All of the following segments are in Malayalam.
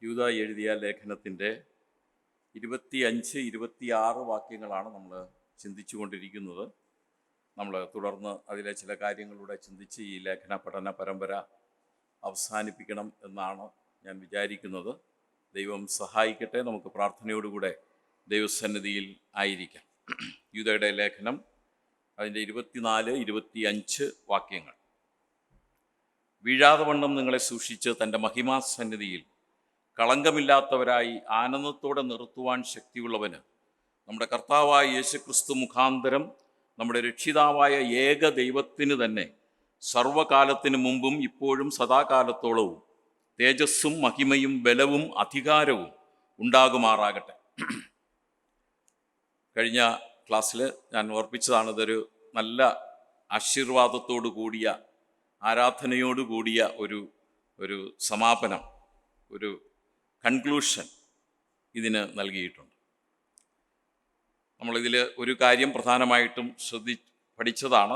യൂദാ എഴുതിയ ലേഖനത്തിൻ്റെ 25-26 വാക്യങ്ങളാണ് നമ്മൾ ചിന്തിച്ചു കൊണ്ടിരിക്കുന്നത്. നമ്മൾ തുടർന്ന് അതിലെ ചില കാര്യങ്ങളിലൂടെ ചിന്തിച്ച് ഈ ലേഖന പഠന പരമ്പര അവസാനിപ്പിക്കണം എന്നാണ് ഞാൻ വിചാരിക്കുന്നത്. ദൈവം സഹായിക്കട്ടെ. നമുക്ക് പ്രാർത്ഥനയോടുകൂടെ ദൈവസന്നിധിയിൽ ആയിരിക്കാം. യൂദയുടെ ലേഖനം അതിൻ്റെ 24-25 വാക്യങ്ങൾ. വീഴാതെ വണ്ണം നിങ്ങളെ സൂക്ഷിച്ച് തൻ്റെ മഹിമാസന്നിധിയിൽ കളങ്കമില്ലാത്തവരായി ആനന്ദത്തോടെ നിർത്തുവാൻ ശക്തിയുള്ളവന് നമ്മുടെ കർത്താവായ യേശുക്രിസ്തു മുഖാന്തരം നമ്മുടെ രക്ഷിതാവായ ഏക ദൈവത്തിന് തന്നെ സർവകാലത്തിനു മുമ്പും ഇപ്പോഴും സദാകാലത്തോളവും തേജസ്സും മഹിമയും ബലവും അധികാരവും ഉണ്ടാകുമാറാകട്ടെ. കഴിഞ്ഞ ക്ലാസ്സിൽ ഞാൻ ഓർപ്പിച്ചതാണ്, ഇതൊരു നല്ല ആശീർവാദത്തോടു കൂടിയ ആരാധനയോടു കൂടിയ ഒരു സമാപനം, ഒരു കൺക്ലൂഷൻ ഇതിന് നൽകിയിട്ടുണ്ട്. നമ്മളിതിൽ ഒരു കാര്യം പ്രധാനമായിട്ടും പഠിച്ചതാണ്,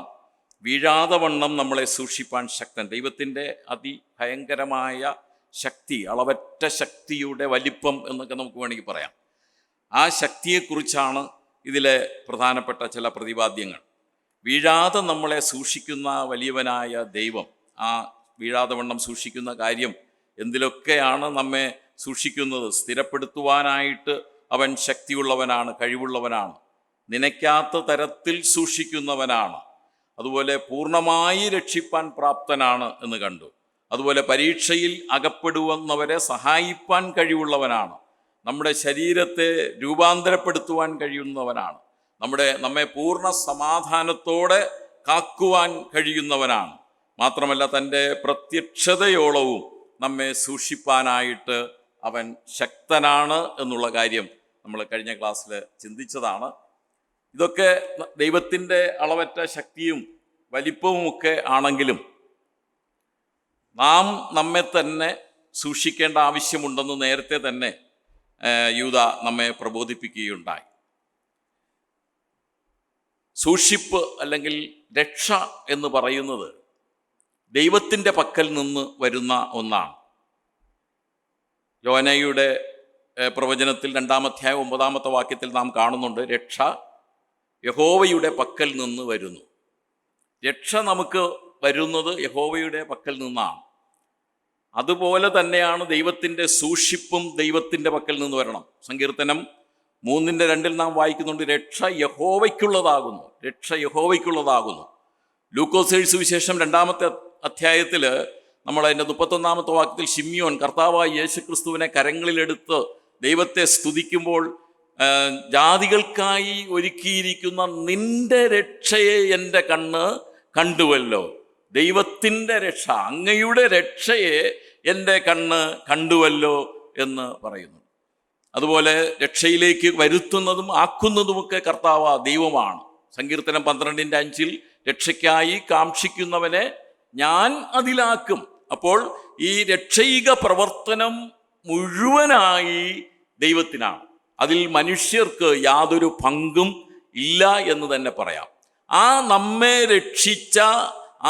വീഴാതെ വണ്ണം നമ്മളെ സൂക്ഷിപ്പാൻ ശക്തൻ. ദൈവത്തിൻ്റെ അതിഭയങ്കരമായ ശക്തി, അളവറ്റ ശക്തിയുടെ വലിപ്പം എന്നൊക്കെ നമുക്ക് വേണമെങ്കിൽ പറയാം. ആ ശക്തിയെക്കുറിച്ചാണ് ഇതിലെ പ്രധാനപ്പെട്ട ചില പ്രതിപാദ്യങ്ങൾ. വീഴാതെ നമ്മളെ സൂക്ഷിക്കുന്ന വലിയവനായ ദൈവം, ആ വീഴാതെ വണ്ണം സൂക്ഷിക്കുന്ന കാര്യം എന്തിലൊക്കെയാണ് നമ്മെ സൂക്ഷിക്കുന്നത്? സ്ഥിരപ്പെടുത്തുവാനായിട്ട് അവൻ ശക്തിയുള്ളവനാണ്, കഴിവുള്ളവനാണ്, നനയ്ക്കാത്ത തരത്തിൽ സൂക്ഷിക്കുന്നവനാണ്. അതുപോലെ പൂർണ്ണമായി രക്ഷിപ്പാൻ പ്രാപ്തനാണ് എന്ന് കണ്ടു. അതുപോലെ പരീക്ഷയിൽ അകപ്പെടുവന്നവരെ സഹായിപ്പാൻ കഴിവുള്ളവനാണ്. നമ്മുടെ ശരീരത്തെ രൂപാന്തരപ്പെടുത്തുവാൻ കഴിയുന്നവനാണ്. നമ്മെ പൂർണ്ണ സമാധാനത്തോടെ കാക്കുവാൻ കഴിയുന്നവനാണ്. മാത്രമല്ല തൻ്റെ പ്രത്യക്ഷതയോളവും നമ്മെ സൂക്ഷിപ്പാനായിട്ട് അവൻ ശക്തനാണ് എന്നുള്ള കാര്യം നമ്മൾ കഴിഞ്ഞ ക്ലാസ്സിൽ ചിന്തിച്ചതാണ്. ഇതൊക്കെ ദൈവത്തിൻ്റെ അളവറ്റ ശക്തിയും വലിപ്പവുമൊക്കെ ആണെങ്കിലും നാം നമ്മെ തന്നെ സൂക്ഷിക്കേണ്ട ആവശ്യമുണ്ടെന്ന് നേരത്തെ തന്നെ യൂദ നമ്മെ പ്രബോധിപ്പിക്കുകയുണ്ടായി. സൂക്ഷിപ്പ് അല്ലെങ്കിൽ രക്ഷ എന്ന് പറയുന്നത് ദൈവത്തിൻ്റെ പക്കൽ നിന്ന് വരുന്ന ഒന്നാണ്. യോനയുടെ പ്രവചനത്തിൽ 2-ാം അധ്യായം 9-ാമത്തെ വാക്യത്തിൽ നാം കാണുന്നുണ്ട്, രക്ഷ യഹോവയുടെ പക്കൽ നിന്ന് വരുന്നു. രക്ഷ നമുക്ക് വരുന്നത് യഹോവയുടെ പക്കൽ നിന്നാണ്. അതുപോലെ തന്നെയാണ് ദൈവത്തിൻ്റെ സൂക്ഷിപ്പും ദൈവത്തിൻ്റെ പക്കൽ നിന്ന് വരണം. സങ്കീർത്തനം 3:2 നാം വായിക്കുന്നുണ്ട്, രക്ഷ യഹോവയ്ക്കുള്ളതാകുന്നു, രക്ഷ യഹോവയ്ക്കുള്ളതാകുന്നു. ലൂക്കോസ് സുവിശേഷം 2-ാമത്തെ അധ്യായത്തിൽ നമ്മൾ അതിൻ്റെ 31-ാമത്തെ വാക്യത്തിൽ ശിമ്യോൻ കർത്താവായ യേശുക്രിസ്തുവിനെ കരങ്ങളിലെടുത്ത് ദൈവത്തെ സ്തുതിക്കുമ്പോൾ, ജാതികൾക്കായി ഒരുക്കിയിരിക്കുന്ന നിന്റെ രക്ഷയെ എൻ്റെ കണ്ണ് കണ്ടുവല്ലോ. ദൈവത്തിൻ്റെ രക്ഷ, അങ്ങയുടെ രക്ഷയെ എൻ്റെ കണ്ണ് കണ്ടുവല്ലോ എന്ന് പറയുന്നു. അതുപോലെ രക്ഷയിലേക്ക് വരുത്തുന്നതും ആക്കുന്നതുമൊക്കെ കർത്താവ് ദൈവമാണ്. സങ്കീർത്തനം 12:5 രക്ഷയ്ക്കായി കാക്ഷിക്കുന്നവനെ ഞാൻ അതിലാക്കും. അപ്പോൾ ഈ രക്ഷയിക പ്രവർത്തനം മുഴുവനായി ദൈവത്തിനാണ്. അതിൽ മനുഷ്യർക്ക് യാതൊരു പങ്കും ഇല്ല എന്ന് തന്നെ പറയാം. ആ നമ്മെ രക്ഷിച്ച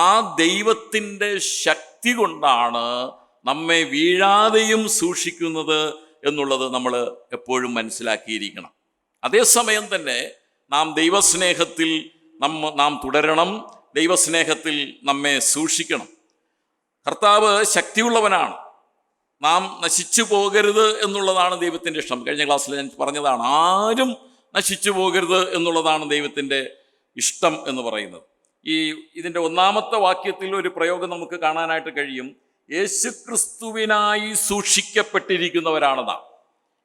ആ ദൈവത്തിൻ്റെ ശക്തി കൊണ്ടാണ് നമ്മെ വീഴാതെയും സൂക്ഷിക്കുന്നത് എന്നുള്ളത് നമ്മൾ എപ്പോഴും മനസ്സിലാക്കിയിരിക്കണം. അതേസമയം തന്നെ നാം ദൈവസ്നേഹത്തിൽ നാം തുടരണം, ദൈവസ്നേഹത്തിൽ നമ്മെ സൂക്ഷിക്കണം. കർത്താവ് ശക്തിയുള്ളവനാണ്, നാം നശിച്ചു പോകരുത് എന്നുള്ളതാണ് ദൈവത്തിൻ്റെ ഇഷ്ടം. കഴിഞ്ഞ ക്ലാസ്സിൽ ഞാൻ പറഞ്ഞതാണ്, ആരും നശിച്ചു പോകരുത് എന്നുള്ളതാണ് ദൈവത്തിൻ്റെ ഇഷ്ടം എന്ന് പറയുന്നത്. ഇതിൻ്റെ 1-ാമത്തെ വാക്യത്തിൽ ഒരു പ്രയോഗം നമുക്ക് കാണാനായിട്ട് കഴിയും, യേശുക്രിസ്തുവിനായി സൂക്ഷിക്കപ്പെട്ടിരിക്കുന്നവരാണ് നാം.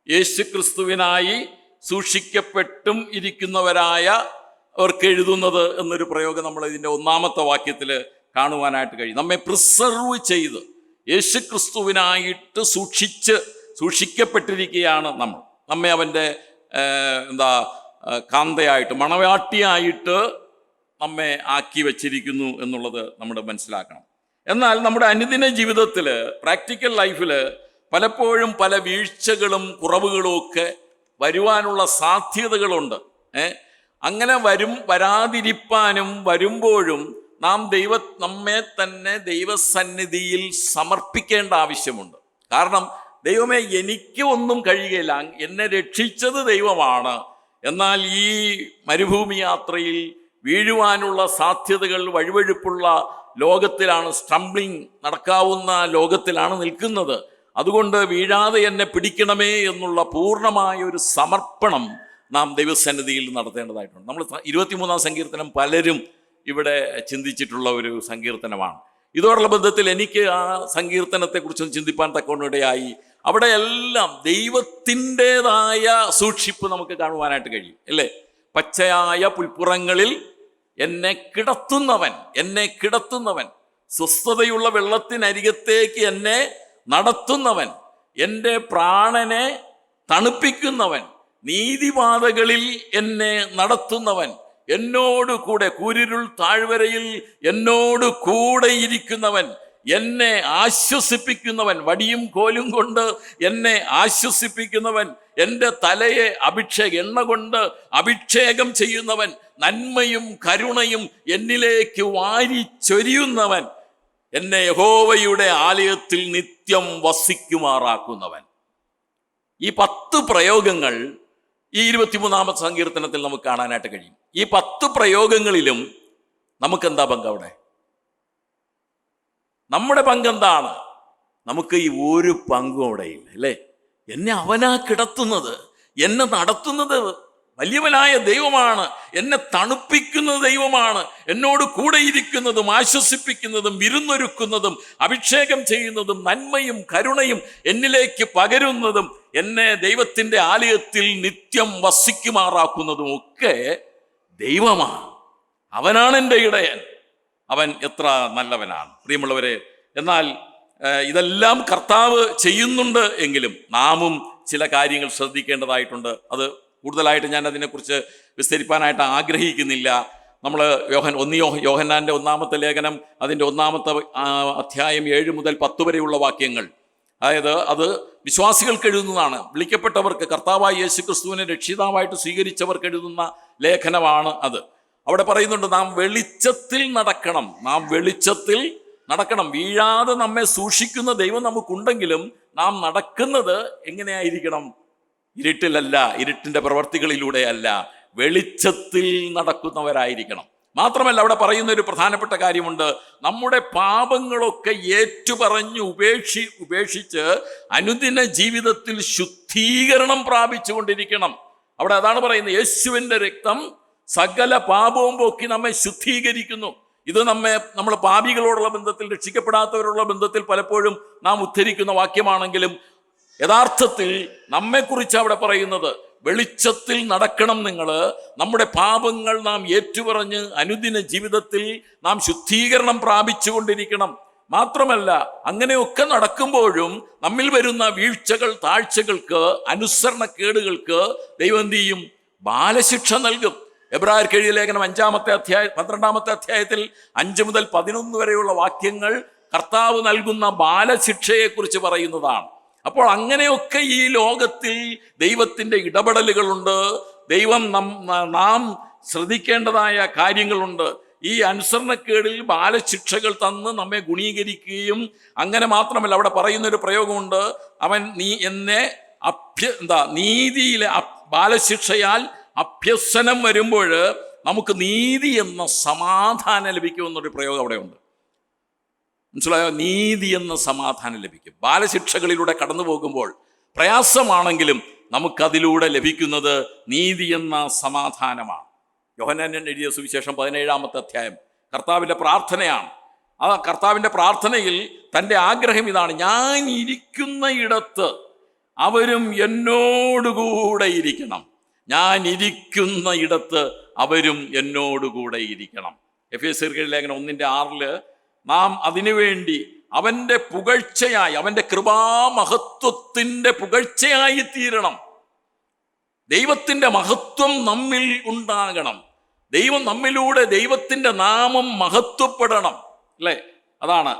യേശുക്രിസ്തുവിനായി സൂക്ഷിക്കപ്പെട്ടും ഇരിക്കുന്നവരായ അവർക്ക് എഴുതുന്നത് എന്നൊരു പ്രയോഗം നമ്മൾ ഇതിൻ്റെ 1-ാമത്തെ വാക്യത്തിൽ കാണുവാനായിട്ട് കഴിയും. നമ്മെ പ്രിസർവ് ചെയ്ത് യേശുക്രിസ്തുവിനായിട്ട് സൂക്ഷിക്കപ്പെട്ടിരിക്കുകയാണ് നമ്മൾ. നമ്മെ അവൻ്റെ കാന്തയായിട്ട്, മണവാട്ടിയായിട്ട് നമ്മെ ആക്കി വച്ചിരിക്കുന്നു എന്നുള്ളത് നമ്മൾ മനസ്സിലാക്കണം. എന്നാൽ നമ്മുടെ അനുദിന ജീവിതത്തിൽ, പ്രാക്ടിക്കൽ ലൈഫിൽ പലപ്പോഴും പല വീഴ്ചകളും കുറവുകളും ഒക്കെ വരുവാനുള്ള സാധ്യതകളുണ്ട്. അങ്ങനെ വരാതിരിപ്പാനും വരുമ്പോഴും നാം നമ്മെ തന്നെ ദൈവസന്നിധിയിൽ സമർപ്പിക്കേണ്ട ആവശ്യമുണ്ട്. കാരണം ദൈവമേ എനിക്ക് ഒന്നും കഴിയുകയില്ല, എന്നെ രക്ഷിച്ചത് ദൈവമാണ്. എന്നാൽ ഈ മരുഭൂമി യാത്രയിൽ വീഴുവാനുള്ള സാധ്യതകൾ, വഴുവഴുപ്പുള്ള ലോകത്തിലാണ്, സ്റ്റംബ്ലിങ് നടക്കാവുന്ന ലോകത്തിലാണ് നിൽക്കുന്നത്. അതുകൊണ്ട് വീഴാതെ എന്നെ പിടിക്കണമേ എന്നുള്ള പൂർണ്ണമായ ഒരു സമർപ്പണം നാം ദൈവസന്നിധിയിൽ നടത്തേണ്ടതായിട്ടുണ്ട്. നമ്മൾ 23-ാം സങ്കീർത്തനം പലരും ഇവിടെ ചിന്തിച്ചിട്ടുള്ള ഒരു സങ്കീർത്തനമാണ്. ഇതോടുള്ള ബന്ധത്തിൽ എനിക്ക് ആ സങ്കീർത്തനത്തെക്കുറിച്ച് ചിന്തിപ്പാൻ തക്കവണ്ണിടയായി. അവിടെ എല്ലാം ദൈവത്തിൻ്റെതായ സൂക്ഷിപ്പ് നമുക്ക് കാണുവാനായിട്ട് കഴിയും, അല്ലേ? പച്ചയായ പുൽപ്പുറങ്ങളിൽ എന്നെ കിടത്തുന്നവൻ, സ്വസ്ഥതയുള്ള വെള്ളത്തിനരികത്തേക്ക് എന്നെ നടത്തുന്നവൻ, എൻ്റെ പ്രാണനെ തണുപ്പിക്കുന്നവൻ, നീതിപാതകളിൽ എന്നെ നടത്തുന്നവൻ, എന്നോട് കൂടെ കൂരിരുൾ താഴ്വരയിൽ എന്നോട് കൂടെ ഇരിക്കുന്നവൻ, എന്നെ ആശ്വസിപ്പിക്കുന്നവൻ, വടിയും കോലും കൊണ്ട് എന്നെ ആശ്വസിപ്പിക്കുന്നവൻ, എൻ്റെ തലയെ എണ്ണ കൊണ്ട് അഭിഷേകം ചെയ്യുന്നവൻ, നന്മയും കരുണയും എന്നിലേക്ക് വാരിച്ചൊരിയുന്നവൻ, എന്നെ യഹോവയുടെ ആലയത്തിൽ നിത്യം വസിക്കുമാറാക്കുന്നവൻ. ഈ 10 പ്രയോഗങ്ങൾ ഈ 23-ാമത്തെ സങ്കീർത്തനത്തിൽ നമുക്ക് കാണാനായിട്ട് കഴിയും. ഈ 10 പ്രയോഗങ്ങളിലും നമുക്കെന്താ പങ്ക്? അവിടെ നമ്മുടെ പങ്കെന്താണ്? നമുക്ക് ഈ ഒരു പങ്കും അവിടെ ഇല്ല, അല്ലേ? എന്നെ അവനാ കിടത്തുന്നത്, എന്നെ നടത്തുന്നത് വലിയവനായ ദൈവമാണ്, എന്നെ തണുപ്പിക്കുന്നത് ദൈവമാണ്, എന്നോട് കൂടെ ഇരിക്കുന്നതും ആശ്വസിപ്പിക്കുന്നതും വിരുന്നൊരുക്കുന്നതും അഭിഷേകം ചെയ്യുന്നതും നന്മയും കരുണയും എന്നിലേക്ക് പകരുന്നതും എന്നെ ദൈവത്തിൻ്റെ ആലയത്തിൽ നിത്യം വസിക്കുമാറാക്കുന്നതും ഒക്കെ ദൈവമാണ്. അവനാണ് എൻ്റെ ഇടയൻ, അവൻ എത്ര നല്ലവനാണ്. പ്രിയമുള്ളവരെ, എന്നാൽ ഇതെല്ലാം കർത്താവ് ചെയ്യുന്നുണ്ട് എങ്കിലും നാമും ചില കാര്യങ്ങൾ ശ്രദ്ധിക്കേണ്ടതായിട്ടുണ്ട്. അത് കൂടുതലായിട്ട് ഞാൻ അതിനെക്കുറിച്ച് വിസ്തരിപ്പാനായിട്ട് ആഗ്രഹിക്കുന്നില്ല. നമ്മൾ യോഹന്നാൻ്റെ 1-ാമത്തെ ലേഖനം അതിൻ്റെ 1-ാമത്തെ അധ്യായം 7 മുതൽ 10 വരെയുള്ള വാക്യങ്ങൾ, അതായത് അത് വിശ്വാസികൾക്ക് എഴുതുന്നതാണ്. വിളിക്കപ്പെട്ടവർക്ക്, കർത്താവായ യേശുക്രിസ്തുവിനെ രക്ഷിതാവായിട്ട് സ്വീകരിച്ചവർക്ക് എഴുതുന്ന ലേഖനമാണ് അത്. അവിടെ പറയുന്നുണ്ട്, നാം വെളിച്ചത്തിൽ നടക്കണം. വീഴാതെ നമ്മെ സൂക്ഷിക്കുന്ന ദൈവം നമുക്കുണ്ടെങ്കിലും നാം നടക്കുന്നത് എങ്ങനെയായിരിക്കണം? ഇരുട്ടിലല്ല, ഇരുട്ടിൻ്റെ പ്രവർത്തികളിലൂടെയല്ല, വെളിച്ചത്തിൽ നടക്കുന്നവരായിരിക്കണം. മാത്രമല്ല, അവിടെ പറയുന്ന ഒരു പ്രധാനപ്പെട്ട കാര്യമുണ്ട്. നമ്മുടെ പാപങ്ങളൊക്കെ ഏറ്റുപറഞ്ഞ് ഉപേക്ഷിച്ച് അനുദിന ജീവിതത്തിൽ ശുദ്ധീകരണം പ്രാപിച്ചുകൊണ്ടിരിക്കണം. അവിടെ അതാണ് പറയുന്നത്, യേശുവിൻ്റെ രക്തം സകല പാപവും പോക്കി നമ്മെ ശുദ്ധീകരിക്കുന്നു. ഇത് നമ്മൾ പാപികളോടുള്ള ബന്ധത്തിൽ, രക്ഷിക്കപ്പെടാത്തവരുള്ള ബന്ധത്തിൽ പലപ്പോഴും നാം ഉദ്ധരിക്കുന്ന വാക്യമാണെങ്കിലും യഥാർത്ഥത്തിൽ നമ്മെക്കുറിച്ച് അവിടെ പറയുന്നത്, വെളിച്ചത്തിൽ നടക്കണം നിങ്ങൾ. നമ്മുടെ പാപങ്ങൾ നാം ഏറ്റുപറഞ്ഞ് അനുദിന ജീവിതത്തിൽ നാം ശുദ്ധീകരണം പ്രാപിച്ചുകൊണ്ടിരിക്കണം. മാത്രമല്ല, അങ്ങനെയൊക്കെ നടക്കുമ്പോഴും നമ്മിൽ വരുന്ന വീഴ്ചകൾ, താഴ്ചകൾക്ക്, അനുസരണക്കേടുകൾക്ക് ദൈവം എന്ത് ചെയ്യും? ബാലശിക്ഷ നൽകും. എബ്രായർക്ക് എഴുതിയ ലേഖനം 12-ാമത്തെ അധ്യായത്തിൽ 5 മുതൽ 11 വരെയുള്ള വാക്യങ്ങൾ കർത്താവ് നൽകുന്ന ബാലശിക്ഷയെക്കുറിച്ച് പറയുന്നതാണ്. അപ്പോൾ അങ്ങനെയൊക്കെ ഈ ലോകത്തിൽ ദൈവത്തിൻ്റെ ഇടപെടലുകളുണ്ട്. ദൈവം നാം ശ്രദ്ധിക്കേണ്ടതായ കാര്യങ്ങളുണ്ട്. ഈ അനുസരണക്കേടിൽ ബാലശിക്ഷകൾ തന്ന് നമ്മെ ഗുണീകരിക്കുകയും, അങ്ങനെ മാത്രമല്ല, അവിടെ പറയുന്നൊരു പ്രയോഗമുണ്ട്, അവൻ എന്നെ നീതിയിലെ ബാലശിക്ഷയാൽ അഭ്യസനം വരുമ്പോൾ നമുക്ക് നീതി എന്ന സമാധാനം ലഭിക്കുമെന്നൊരു പ്രയോഗം അവിടെ ഉണ്ട്. മനസ്സിലായോ? നീതി എന്ന സമാധാനം ലഭിക്കും. ബാലശിക്ഷകളിലൂടെ കടന്നു പോകുമ്പോൾ പ്രയാസമാണെങ്കിലും നമുക്കതിലൂടെ ലഭിക്കുന്നത് നീതി എന്ന സമാധാനമാണ്. യോഹന്നാൻ എഴുതിയ സുവിശേഷം 17-ാമത്തെ അധ്യായം കർത്താവിൻ്റെ പ്രാർത്ഥനയാണ്. ആ കർത്താവിൻ്റെ പ്രാർത്ഥനയിൽ തൻ്റെ ആഗ്രഹം ഇതാണ്, ഞാൻ ഇരിക്കുന്ന ഇടത്ത് അവരും എന്നോടുകൂടെ ഇരിക്കണം. ഞാൻ ഇരിക്കുന്ന ഇടത്ത് അവരും എന്നോടുകൂടെ ഇരിക്കണം. എഫേസ്യർക്ക് ലേഖനം 1:6 നാം അതിനുവേണ്ടി അവൻ്റെ പുകഴ്ചയായി, അവൻ്റെ കൃപാമഹത്വത്തിൻ്റെ പുകഴ്ചയായി തീരണം. ദൈവത്തിൻ്റെ മഹത്വം നമ്മിൽ ഉണ്ടാകണം. ദൈവം നമ്മിലൂടെ, ദൈവത്തിൻ്റെ നാമം മഹത്വപ്പെടണം, അല്ലേ? അതാണ്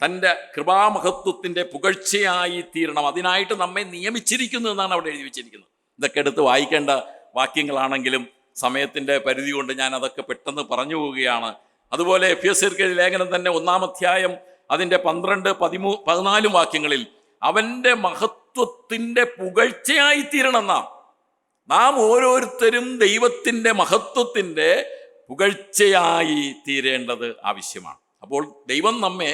തൻ്റെ കൃപാമഹത്വത്തിൻ്റെ പുകഴ്ചയായി തീരണം. അതിനായിട്ട് നമ്മെ നിയമിച്ചിരിക്കുന്നു എന്നാണ് അവിടെ എഴുതി വെച്ചിരിക്കുന്നത്. ഇതൊക്കെ എടുത്ത് വായിക്കേണ്ട വാക്യങ്ങളാണെങ്കിലും സമയത്തിൻ്റെ പരിധി കൊണ്ട് ഞാൻ അതൊക്കെ പെട്ടെന്ന് പറഞ്ഞു പോവുകയാണ്. അതുപോലെ എഫേസ്യർക്ക് ലേഖനം തന്നെ 1-ാം അധ്യായം അതിൻ്റെ 12, 13, 14 വാക്യങ്ങളിൽ അവൻ്റെ മഹത്വം മഹത്വത്തിൻ്റെ പുകഴ്ചയായിത്തീരണം. നാം ഓരോരുത്തരും ദൈവത്തിൻ്റെ മഹത്വത്തിൻ്റെ പുകഴ്ചയായി തീരേണ്ടത് ആവശ്യമാണ്. അപ്പോൾ ദൈവം നമ്മെ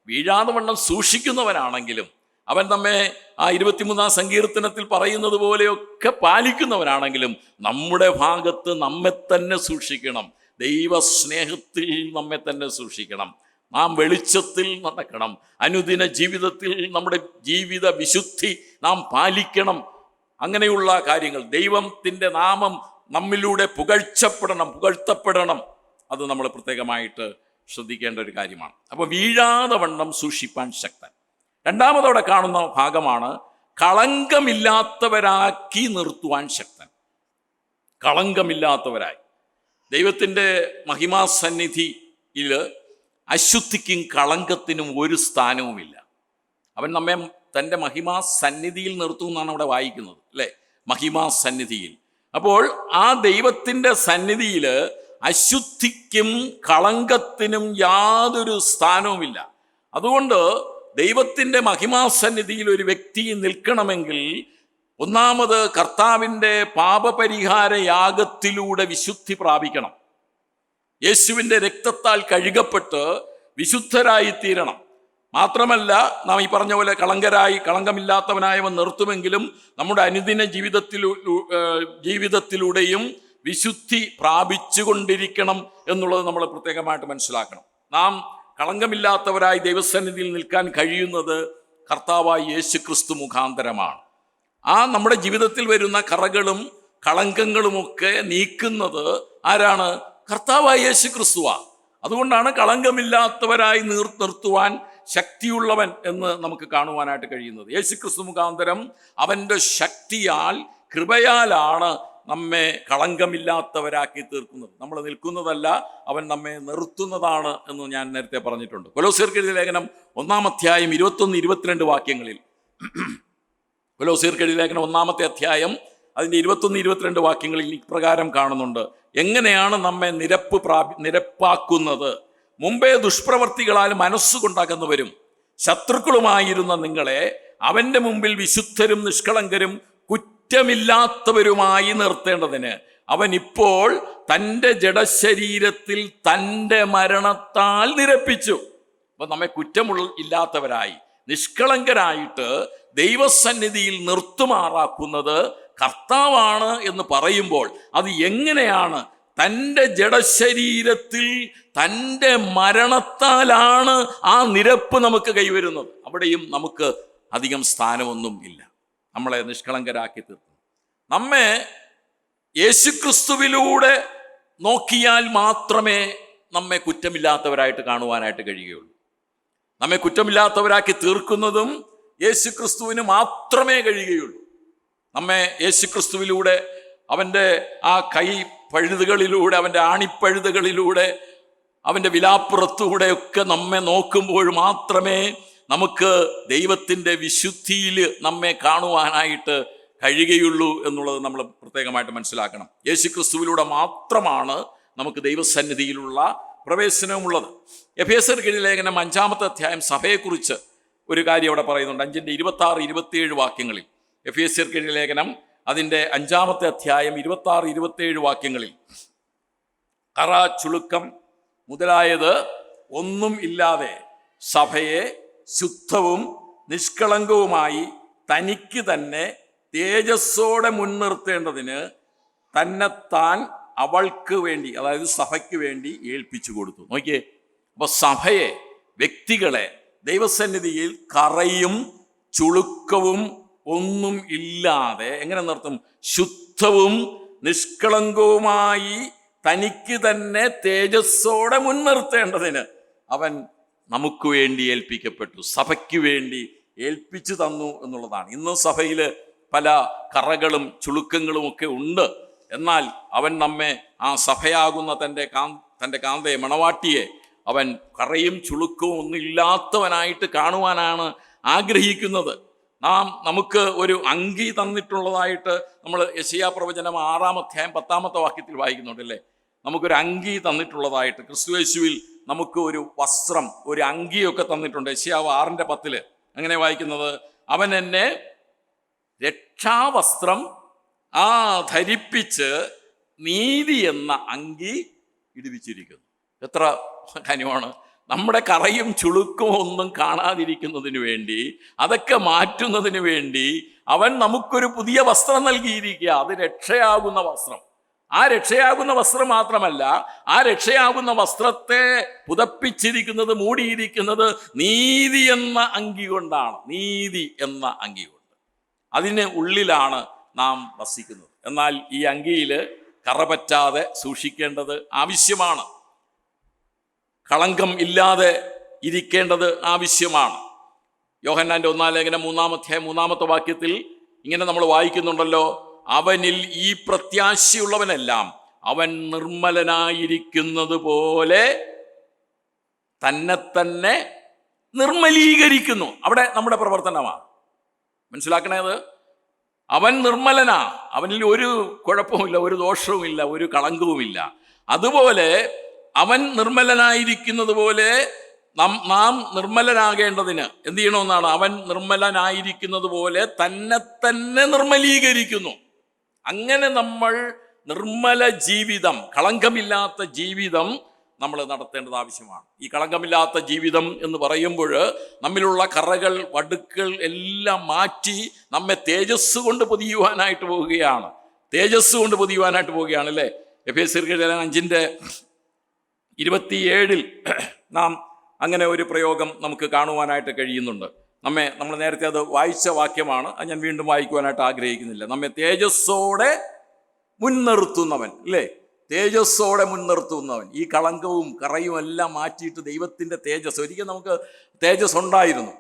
വീഴാതെ വണ്ണം സൂക്ഷിക്കുന്നവനാണെങ്കിലും, അവൻ നമ്മെ ആ 23-ാം സങ്കീർത്തനത്തിൽ പറയുന്നത് പോലെയൊക്കെ പാലിക്കുന്നവനാണെങ്കിലും, നമ്മുടെ ഭാഗത്ത് നമ്മെ തന്നെ സൂക്ഷിക്കണം. ദൈവസ്നേഹത്തിൽ നമ്മെ തന്നെ സൂക്ഷിക്കണം. നാം വെളിച്ചത്തിൽ നടക്കണം. അനുദിന ജീവിതത്തിൽ നമ്മുടെ ജീവിത വിശുദ്ധി നാം പാലിക്കണം. അങ്ങനെയുള്ള കാര്യങ്ങൾ, ദൈവത്തിൻ്റെ നാമം നമ്മിലൂടെ പുകഴ്ത്തപ്പെടണം. അത് നമ്മൾ പ്രത്യേകമായിട്ട് ശ്രദ്ധിക്കേണ്ട ഒരു കാര്യമാണ്. അപ്പോൾ വീഴാതെ വണ്ണം സൂക്ഷിപ്പാൻ ശക്തൻ. രണ്ടാമതോടെ കാണുന്ന ഭാഗമാണ് കളങ്കമില്ലാത്തവരാക്കി നിർത്തുവാൻ ശക്തൻ. കളങ്കമില്ലാത്തവരായി. ദൈവത്തിൻ്റെ മഹിമാസന്നിധിയിൽ അശുദ്ധിക്കും കളങ്കത്തിനും ഒരു സ്ഥാനവുമില്ല. അവൻ നമ്മെ തൻ്റെ മഹിമാസന്നിധിയിൽ നിർത്തും എന്നാണ് അവിടെ വായിക്കുന്നത്, അല്ലേ? മഹിമാസന്നിധിയിൽ. അപ്പോൾ ആ ദൈവത്തിൻ്റെ സന്നിധിയിൽ അശുദ്ധിക്കും കളങ്കത്തിനും യാതൊരു സ്ഥാനവുമില്ല. അതുകൊണ്ട് ദൈവത്തിൻ്റെ മഹിമാസന്നിധിയിൽ ഒരു വ്യക്തി നിൽക്കണമെങ്കിൽ ഒന്നാമത് കർത്താവിൻ്റെ പാപപരിഹാര യാഗത്തിലൂടെ വിശുദ്ധി പ്രാപിക്കണം. യേശുവിൻ്റെ രക്തത്താൽ കഴുകപ്പെട്ട് വിശുദ്ധരായിത്തീരണം. മാത്രമല്ല, നാം ഈ പറഞ്ഞ പോലെ കളങ്കമില്ലാത്തവനായവൻ നിർത്തുമെങ്കിലും നമ്മുടെ അനുദിന ജീവിതത്തിലൂടെയും വിശുദ്ധി പ്രാപിച്ചുകൊണ്ടിരിക്കണം എന്നുള്ളത് നമ്മൾ പ്രത്യേകമായിട്ട് മനസ്സിലാക്കണം. നാം കളങ്കമില്ലാത്തവരായി ദൈവസന്നിധിയിൽ നിൽക്കാൻ കഴിയുന്നത് കർത്താവായ യേശു ക്രിസ്തു മുഖാന്തരമാണ്. ആ നമ്മുടെ ജീവിതത്തിൽ വരുന്ന കറകളും കളങ്കങ്ങളുമൊക്കെ നീക്കുന്നത് ആരാണ്? കർത്താവായ യേശു ക്രിസ്തുവാണ്. അതുകൊണ്ടാണ് കളങ്കമില്ലാത്തവരായി നിർത്തുവാൻ ശക്തിയുള്ളവൻ എന്ന് നമുക്ക് കാണുവാനായിട്ട് കഴിയുന്നത്. യേശു ക്രിസ്തു മുഖാന്തരം അവൻ്റെ ശക്തിയാൽ, കൃപയാലാണ് നമ്മെ കളങ്കമില്ലാത്തവരാക്കി തീർക്കുന്നത്. നമ്മൾ നിൽക്കുന്നതല്ല, അവൻ നമ്മെ നിർത്തുന്നതാണ് എന്ന് ഞാൻ നേരത്തെ പറഞ്ഞിട്ടുണ്ട്. കൊലോസ്യർക്ക് എഴുതിയ ലേഖനം 1-ാം അധ്യായം 21-22 വാക്യങ്ങളിൽ, കൊലോസ്യർക്ക് എഴുതിയ ലേഖനം 1-ാമത്തെ അധ്യായം അതിൻ്റെ 21-22 വാക്യങ്ങളിൽ ഇപ്രകാരം കാണുന്നുണ്ട്. എങ്ങനെയാണ് നമ്മെ നിരപ്പാക്കുന്നത്? മുമ്പേ ദുഷ്പ്രവർത്തികളാൽ മനസ്സുകൊണ്ടകന്നുവരും ശത്രുക്കളുമായിരുന്ന നിങ്ങളെ അവൻ്റെ മുമ്പിൽ വിശുദ്ധരും നിഷ്കളങ്കരും കുറ്റമില്ലാത്തവരുമായി നിർത്തേണ്ടതിന് അവൻ ഇപ്പോൾ തൻ്റെ ജഡശരീരത്തിൽ തൻ്റെ മരണത്താൽ നിരപ്പിച്ചു. അപ്പം നമ്മെ ഇല്ലാത്തവരായി നിഷ്കളങ്കരായിട്ട് ദൈവസന്നിധിയിൽ നിർത്തുമാറാക്കുന്നത് കർത്താവാണ് എന്ന് പറയുമ്പോൾ അത് എങ്ങനെയാണ്? തൻ്റെ ജഡശരീരത്തിൽ തൻ്റെ മരണത്താലാണ് ആ നിരപ്പ് നമുക്ക് കൈവരുന്നത്. അവിടെയും നമുക്ക് അധികം സ്ഥാനമൊന്നും ഇല്ല. നമ്മളെ നിഷ്കളങ്കരാക്കി തീർക്കും. നമ്മെ യേശുക്രിസ്തുവിലൂടെ നോക്കിയാൽ മാത്രമേ നമ്മെ കുറ്റമില്ലാത്തവരായിട്ട് കാണുവാനായിട്ട് കഴിയുകയുള്ളൂ. നമ്മെ കുറ്റമില്ലാത്തവരാക്കി തീർക്കുന്നതും യേശുക്രിസ്തുവിന് മാത്രമേ കഴിയുകയുള്ളൂ. നമ്മെ യേശുക്രിസ്തുവിലൂടെ, അവൻ്റെ ആ കൈ പഴുതുകളിലൂടെ, അവൻ്റെ ആണിപ്പഴുതുകളിലൂടെ, അവൻ്റെ വിലാപ്പുറത്തൂടെയൊക്കെ നമ്മെ നോക്കുമ്പോൾ മാത്രമേ നമുക്ക് ദൈവത്തിൻ്റെ വിശുദ്ധിയിൽ നമ്മെ കാണുവാനായിട്ട് കഴിയുകയുള്ളൂ എന്നുള്ളത് നമ്മൾ പ്രത്യേകമായിട്ട് മനസ്സിലാക്കണം. യേശുക്രിസ്തുവിലൂടെ മാത്രമാണ് നമുക്ക് ദൈവസന്നിധിയിലുള്ള പ്രവേശനമുള്ളത്. എഫേസ്യർക്ക് എഴുതിയ ലേഖനം 5-ാമത്തെ അധ്യായം സഭയെക്കുറിച്ച് ഒരു കാര്യം അവിടെ പറയുന്നുണ്ട്. 5-ന്റെ 26-27 വാക്യങ്ങളിൽ, എഫേസ്യർക്ക് എഴുതിയ ലേഖനം അതിൻ്റെ 5-ാമത്തെ അധ്യായം 26-27 വാക്യങ്ങളിൽ, കറ, ചുളുക്കം മുതലായത് ഒന്നും ഇല്ലാതെ സഭയെ ശുദ്ധവും നിഷ്കളങ്കവുമായി തനിക്ക് തന്നെ തേജസ്സോടെ മുൻനിർത്തേണ്ടതിന് തന്നെത്താൻ അവൾക്ക് വേണ്ടി, അതായത് സഭയ്ക്ക് വേണ്ടി ഏൽപ്പിച്ചു കൊടുത്തു. നോക്കിയേ, അപ്പൊ സഭയെ, വ്യക്തികളെ ദൈവസന്നിധിയിൽ കറയും ചുളുക്കവും ഒന്നും ഇല്ലാതെ എങ്ങനെ നിർത്തും? ശുദ്ധവും നിഷ്കളങ്കവുമായി തനിക്ക് തന്നെ തേജസ്സോടെ മുൻനിർത്തേണ്ടതിന് അവൻ നമുക്ക് വേണ്ടി ഏൽപ്പിക്കപ്പെട്ടു, സഭയ്ക്ക് വേണ്ടി ഏൽപ്പിച്ചു തന്നു എന്നുള്ളതാണ്. ഇന്ന് സഭയിൽ പല കറകളും ചുളുക്കങ്ങളും ഒക്കെ ഉണ്ട്. എന്നാൽ അവൻ നമ്മെ, ആ സഭയാകുന്ന തൻ്റെ കാന്തയെ, മണവാട്ടിയെ, അവൻ കറയും ചുളുക്കവും ഒന്നും ഇല്ലാത്തവനായിട്ട് കാണുവാനാണ് ആഗ്രഹിക്കുന്നത്. നമുക്ക് ഒരു അങ്കി തന്നിട്ടുള്ളതായിട്ട് നമ്മൾ യെശയ്യാ പ്രവചനം 6-ാം അധ്യായം 10-ാമത്തെ വാക്യത്തിൽ വായിക്കുന്നുണ്ടല്ലേ. നമുക്കൊരു അങ്കി തന്നിട്ടുള്ളതായിട്ട്, ക്രിസ്തുയേശുവിൽ നമുക്ക് ഒരു വസ്ത്രം, ഒരു അങ്കിയൊക്കെ തന്നിട്ടുണ്ട്. യെശയ്യാവ് 6-ന്റെ 10 അങ്ങനെ വായിക്കുന്നത്, അവൻ എന്നെ രക്ഷാവസ്ത്രം ധരിപ്പിച്ച് നീതി എന്ന അങ്കി ഇടിവിച്ചിരിക്കുന്നു. എത്ര കാര്യമാണ്! നമ്മുടെ കറയും ചുളുക്കും ഒന്നും കാണാതിരിക്കുന്നതിന് വേണ്ടി, അതൊക്കെ മാറ്റുന്നതിന് വേണ്ടി അവൻ നമുക്കൊരു പുതിയ വസ്ത്രം നൽകിയിരിക്കുക. അത് രക്ഷയാകുന്ന വസ്ത്രം. ആ രക്ഷയാകുന്ന വസ്ത്രം മാത്രമല്ല, ആ രക്ഷയാകുന്ന വസ്ത്രത്തെ പുതപ്പിച്ചിരിക്കുന്നത്, മൂടിയിരിക്കുന്നത് നീതി എന്ന അങ്കി കൊണ്ടാണ്. നീതി എന്ന അങ്കി കൊണ്ട്. അതിന് ഉള്ളിലാണ് നാം വസിക്കുന്നത്. എന്നാൽ ഈ അങ്കിയിൽ കറ പറ്റാതെ സൂക്ഷിക്കേണ്ടത് ആവശ്യമാണ്. കളങ്കം ഇല്ലാതെ ഇരിക്കേണ്ടത് ആവശ്യമാണ്. യോഹന്നാന്റെ 1-ാം ലേഖനം 3-ാം അധ്യായം 3-ാമത്തെ വാക്യത്തിൽ ഇങ്ങനെ നമ്മൾ വായിക്കുന്നുണ്ടല്ലോ, അവനിൽ ഈ പ്രത്യാശയുള്ളവനെല്ലാം അവൻ നിർമ്മലനായിരിക്കുന്നത് പോലെ തന്നെ നിർമ്മലീകരിക്കുന്നു. അവിടെ നമ്മുടെ പ്രവർത്തനമാണ്. മനസ്സിലാക്കണേത്? അവൻ നിർമ്മലനാ, അവനിൽ ഒരു കുഴപ്പവുമില്ല, ഒരു ദോഷവുമില്ല, ഒരു കളങ്കവുമില്ല. അതുപോലെ അവൻ നിർമ്മലനായിരിക്കുന്നത് പോലെ നാം നിർമ്മലനാകേണ്ടതിന് എന്ത് ചെയ്യണമെന്നാണ്? അവൻ നിർമ്മലനായിരിക്കുന്നത് പോലെ തന്നെ നിർമ്മലീകരിക്കുന്നു. അങ്ങനെ നമ്മൾ നിർമ്മല ജീവിതം, കളങ്കമില്ലാത്ത ജീവിതം നമ്മൾ നടത്തേണ്ടത് ആവശ്യമാണ്. ഈ കളങ്കമില്ലാത്ത ജീവിതം എന്ന് പറയുമ്പോൾ നമ്മിലുള്ള കറകൾ, വടുക്കൾ എല്ലാം മാറ്റി നമ്മെ തേജസ് കൊണ്ട് പൊതിയുവാനായിട്ട് പോവുകയാണ്. തേജസ് കൊണ്ട് പൊതിയുവാനായിട്ട് പോവുകയാണ് അല്ലേ? എഫേസ്യർ 5:27 നാം അങ്ങനെ ഒരു പ്രയോഗം നമുക്ക് കാണുവാനായിട്ട് കഴിയുന്നുണ്ട്. നമ്മൾ നേരത്തെ അത് വായിച്ച വാക്യമാണ്. അത് ഞാൻ വീണ്ടും വായിക്കുവാനായിട്ട് ആഗ്രഹിക്കുന്നില്ല. നമ്മെ തേജസ്സോടെ മുൻനിർത്തുന്നവൻ, അല്ലേ? തേജസ്സോടെ മുൻനിർത്തുന്നവൻ. ഈ കളങ്കവും കറയും എല്ലാം മാറ്റിയിട്ട് ദൈവത്തിൻ്റെ തേജസ്. ഒരിക്കൽ നമുക്ക് തേജസ് ഉണ്ടായിരുന്നു.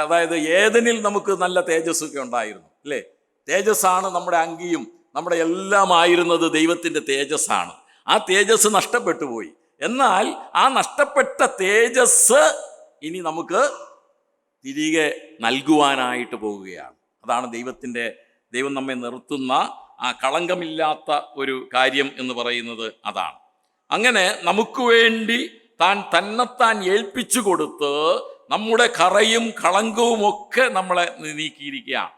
അതായത് ഏദനിൽ നമുക്ക് നല്ല തേജസ്സൊക്കെ ഉണ്ടായിരുന്നു, അല്ലേ? തേജസ്സാണ് നമ്മുടെ അങ്കിയും നമ്മുടെ എല്ലാം ആയിരുന്നത്. ദൈവത്തിൻ്റെ തേജസ്സാണ്. ആ തേജസ് നഷ്ടപ്പെട്ടു പോയി. എന്നാൽ ആ നഷ്ടപ്പെട്ട തേജസ് ഇനി നമുക്ക് തിരികെ നൽകുവാനായിട്ട് പോവുകയാണ്. അതാണ് ദൈവം നമ്മെ നിർത്തുന്ന ആ കളങ്കമില്ലാത്ത ഒരു കാര്യം എന്ന് പറയുന്നത് അതാണ്. അങ്ങനെ നമുക്ക് വേണ്ടി തന്നെത്താൻ ഏൽപ്പിച്ചു കൊടുത്ത് നമ്മുടെ കറയും കളങ്കവും ഒക്കെ നമ്മളെ നീക്കിയിരിക്കുകയാണ്.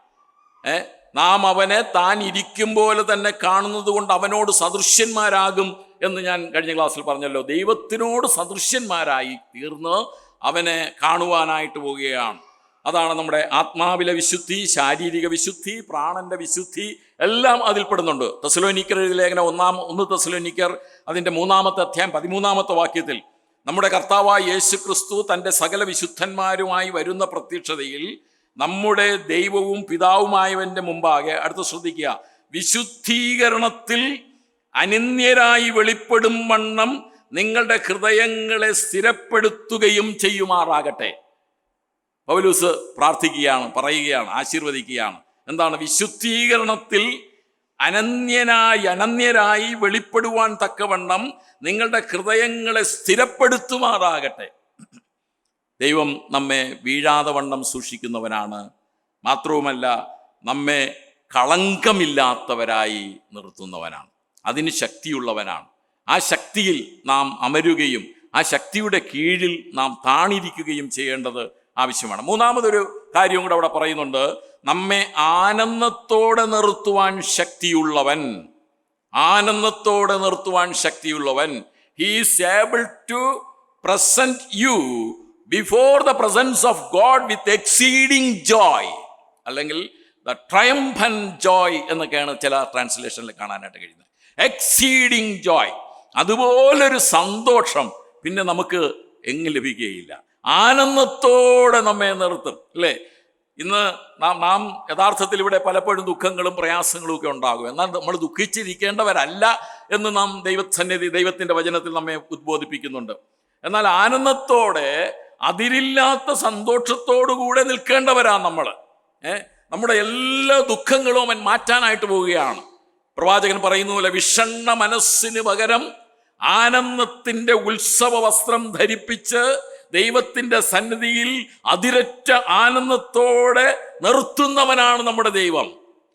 നാം അവനെ താൻ ഇരിക്കും പോലെ തന്നെ കാണുന്നത് കൊണ്ട് അവനോട് സദൃശ്യന്മാരാകും എന്ന് ഞാൻ കഴിഞ്ഞ ക്ലാസ്സിൽ പറഞ്ഞല്ലോ. ദൈവത്തിനോട് സദൃശ്യന്മാരായി തീർന്ന് അവനെ കാണുവാനായിട്ട് പോവുകയാണ്. അതാണ് നമ്മുടെ ആത്മാവിലെ വിശുദ്ധി, ശാരീരിക വിശുദ്ധി, പ്രാണന്റെ വിശുദ്ധി എല്ലാം അതിൽപ്പെടുന്നുണ്ട്. തെസ്സലോനിക്കർ ലേഖനം 1 തെസ്സലോനിക്കർ അതിൻ്റെ 3-ാമത്തെ അധ്യായം 13-ാമത്തെ വാക്യത്തിൽ നമ്മുടെ കർത്താവായ യേശു ക്രിസ്തു തൻ്റെ സകല വിശുദ്ധന്മാരുമായി വരുന്ന പ്രത്യക്ഷതയിൽ നമ്മുടെ ദൈവവും പിതാവുമായവൻ്റെ മുമ്പാകെ, അടുത്ത് ശ്രദ്ധിക്കുക, വിശുദ്ധീകരണത്തിൽ അനന്യരായി വെളിപ്പെടും വണ്ണം നിങ്ങളുടെ ഹൃദയങ്ങളെ സ്ഥിരപ്പെടുത്തുകയും ചെയ്യുമാറാകട്ടെ. പൗലോസ് പ്രാർത്ഥിക്കുകയാണ്, പറയുകയാണ്, ആശീർവദിക്കുകയാണ്. എന്താണ്? വിശുദ്ധീകരണത്തിൽ അനന്യരായി വെളിപ്പെടുവാൻ തക്കവണ്ണം നിങ്ങളുടെ ഹൃദയങ്ങളെ സ്ഥിരപ്പെടുത്തുമാറാകട്ടെ. ദൈവം നമ്മെ വീഴാതെ വണ്ണം സൂക്ഷിക്കുന്നവനാണ്. മാത്രവുമല്ല, നമ്മെ കളങ്കമില്ലാത്തവരായി നിർത്തുന്നവനാണ്. അതിന് ശക്തിയുള്ളവനാണ്. ആ ശക്തിയിൽ നാം അമരുകയും ആ ശക്തിയുടെ കീഴിൽ നാം താണിരിക്കുകയും ചെയ്യേണ്ടത് ആവശ്യമാണ്. മൂന്നാമതൊരു കാര്യം കൂടെ അവിടെ പറയുന്നുണ്ട്. നമ്മെ ആനന്ദത്തോടെ നിർത്തുവാൻ ശക്തിയുള്ളവൻ. ആനന്ദത്തോടെ നിർത്തുവാൻ ശക്തിയുള്ളവൻ. He is able to present you before the presence of God with exceeding joy, അല്ലെങ്കിൽ ദ ട്രയംഫന്റ് ജോയ് എന്നൊക്കെയാണ് ചില ട്രാൻസ്ലേഷനിൽ കാണാനായിട്ട് കഴിയുന്നത്. Exceeding joy. അതുപോലൊരു സന്തോഷം പിന്നെ നമുക്ക് എങ്ങും ലഭിക്കുകയില്ല. ആനന്ദത്തോടെ നമ്മെ നിർത്തും, അല്ലേ? ഇന്ന് നാം യഥാർത്ഥത്തിൽ ഇവിടെ പലപ്പോഴും ദുഃഖങ്ങളും പ്രയാസങ്ങളും ഒക്കെ ഉണ്ടാകും. എന്നാൽ നമ്മൾ ദുഃഖിച്ചിരിക്കേണ്ടവരല്ല എന്ന് നാം ദൈവത്തിൻ്റെ വചനത്തിൽ നമ്മെ ഉദ്ബോധിപ്പിക്കുന്നുണ്ട്. എന്നാൽ ആനന്ദത്തോടെ, അതിരില്ലാത്ത സന്തോഷത്തോടു കൂടെ നിൽക്കേണ്ടവരാണ് നമ്മൾ. നമ്മുടെ എല്ലാ ദുഃഖങ്ങളും അവൻ മാറ്റാനായിട്ട് പോവുകയാണ്. പ്രവാചകൻ പറയുന്ന പോലെ, വിഷണ്ണ മനസ്സിന് പകരം ആനന്ദത്തിൻ്റെ ഉത്സവ വസ്ത്രം ധരിപ്പിച്ച് ദൈവത്തിൻ്റെ സന്നിധിയിൽ അതിരറ്റ ആനന്ദത്തോടെ നിർത്തുന്നവനാണ് നമ്മുടെ ദൈവം,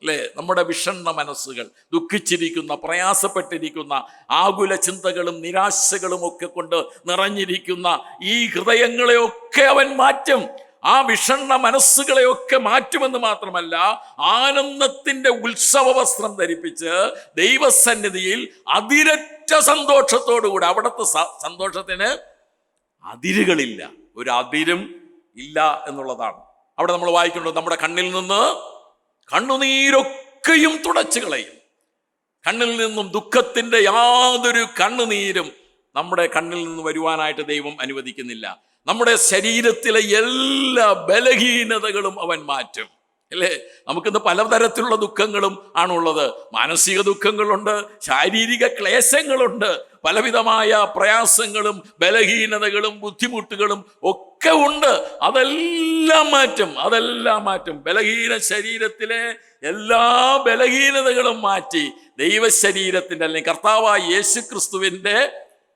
അല്ലേ? നമ്മുടെ വിഷണ്ണ മനസ്സുകൾ, ദുഃഖിച്ചിരിക്കുന്ന, പ്രയാസപ്പെട്ടിരിക്കുന്ന, ആകുല ചിന്തകളും നിരാശകളും ഒക്കെ കൊണ്ട് നിറഞ്ഞിരിക്കുന്ന ഈ ഹൃദയങ്ങളെയൊക്കെ അവൻ മാറ്റും. ആ വിഷണ്ണ മനസ്സുകളെയൊക്കെ മാറ്റുമെന്ന് മാത്രമല്ല, ആനന്ദത്തിന്റെ ഉത്സവ വസ്ത്രം ധരിപ്പിച്ച് ദൈവസന്നിധിയിൽ അതിരറ്റ സന്തോഷത്തോടുകൂടി, അവിടുത്തെ സന്തോഷത്തിന് അതിരുകളില്ല, ഒരു അതിരും ഇല്ല എന്നുള്ളതാണ്. അവിടെ നമ്മൾ വായിക്കുന്നത്, നമ്മുടെ കണ്ണിൽ നിന്ന് കണ്ണുനീരൊക്കെയും തുടച്ചു കളയും. കണ്ണിൽ നിന്നും ദുഃഖത്തിന്റെ യാതൊരു കണ്ണുനീരും നമ്മുടെ കണ്ണിൽ നിന്ന് വരുവാനായിട്ട് ദൈവം അനുവദിക്കുന്നില്ല. നമ്മുടെ ശരീരത്തിലെ എല്ലാ ബലഹീനതകളും അവൻ മാറ്റും. അല്ലേ? നമുക്കിന്ന് പലതരത്തിലുള്ള ദുഃഖങ്ങളും ആണുള്ളത്. മാനസിക ദുഃഖങ്ങളുണ്ട്, ശാരീരിക ക്ലേശങ്ങളുണ്ട്, പലവിധമായ പ്രയാസങ്ങളും ബലഹീനതകളും ബുദ്ധിമുട്ടുകളും ഒക്കെ ഉണ്ട്. അതെല്ലാം മാറ്റും. ബലഹീന ശരീരത്തിലെ എല്ലാ ബലഹീനതകളും മാറ്റി ദൈവശരീരത്തിൻ്റെ, അല്ലെങ്കിൽ കർത്താവായ യേശു ക്രിസ്തുവിൻ്റെ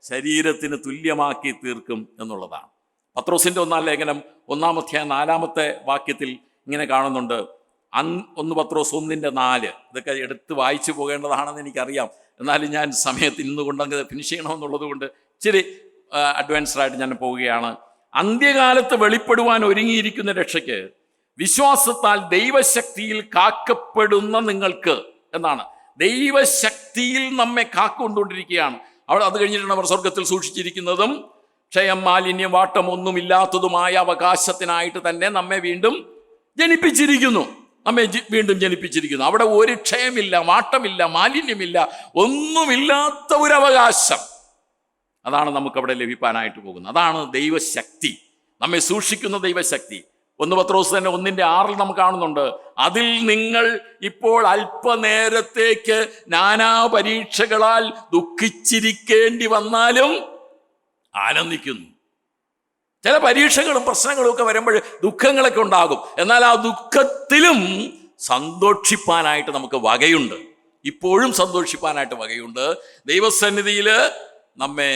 ശരീരത്തിന് തുല്യമാക്കി തീർക്കും എന്നുള്ളതാണ്. പത്രോസിന്റെ 1-ാം ലേഖനം 1-ാം അധ്യായം 4-ാമത്തെ വാക്യത്തിൽ ഇങ്ങനെ കാണുന്നുണ്ട്. 1 പത്രോസ് 1:4. ഇതൊക്കെ എടുത്ത് വായിച്ചു പോകേണ്ടതാണെന്ന് എനിക്കറിയാം, എന്നാലും ഞാൻ സമയത്ത് ഇന്ന് കൊണ്ടങ്ങ് ഫിനിഷ് ചെയ്യണമെന്നുള്ളത് കൊണ്ട് ഇച്ചിരി അഡ്വാൻസ്ഡ് ആയിട്ട് ഞാൻ പോവുകയാണ്. അന്ത്യകാലത്ത് വെളിപ്പെടുവാൻ ഒരുങ്ങിയിരിക്കുന്ന രക്ഷയ്ക്ക് വിശ്വാസത്താൽ ദൈവശക്തിയിൽ കാക്കപ്പെടുന്ന നിങ്ങൾക്ക് എന്നാണ്. ദൈവശക്തിയിൽ നമ്മെ കാക്കൊണ്ടുകൊണ്ടിരിക്കുകയാണ്. അവിടെ അത് കഴിഞ്ഞിട്ടാണ് അവർ സ്വർഗത്തിൽ സൂക്ഷിച്ചിരിക്കുന്നതും ക്ഷയം, മാലിന്യം, വാട്ടം ഒന്നുമില്ലാത്തതുമായ അവകാശത്തിനായിട്ട് തന്നെ നമ്മെ വീണ്ടും ജനിപ്പിച്ചിരിക്കുന്നു. അവിടെ ഒരു ക്ഷയമില്ല, വാട്ടമില്ല, മാലിന്യമില്ല, ഒന്നുമില്ലാത്ത ഒരു അവകാശം. അതാണ് നമുക്കവിടെ ലഭിക്കാനായിട്ട് പോകുന്നത്. അതാണ് ദൈവശക്തി, നമ്മെ സൂക്ഷിക്കുന്ന ദൈവശക്തി. 1 പത്രോസ് തന്നെ 1:6 നമുക്ക് കാണുന്നുണ്ട്. അതിൽ നിങ്ങൾ ഇപ്പോൾ അല്പനേരത്തേക്ക് നാനാ പരീക്ഷകളാൽ ദുഃഖിച്ചിരിക്കേണ്ടി വന്നാലും ആനന്ദിക്കുന്നു. ചില പരീക്ഷകളും പ്രശ്നങ്ങളും ഒക്കെ വരുമ്പോൾ ദുഃഖങ്ങളൊക്കെ ഉണ്ടാകും. എന്നാൽ ആ ദുഃഖത്തിലും സന്തോഷിപ്പാനായിട്ട് നമുക്ക് വകയുണ്ട്. ഇപ്പോഴും സന്തോഷിപ്പാനായിട്ട് വകയുണ്ട്. ദൈവസന്നിധിയിൽ നമ്മെ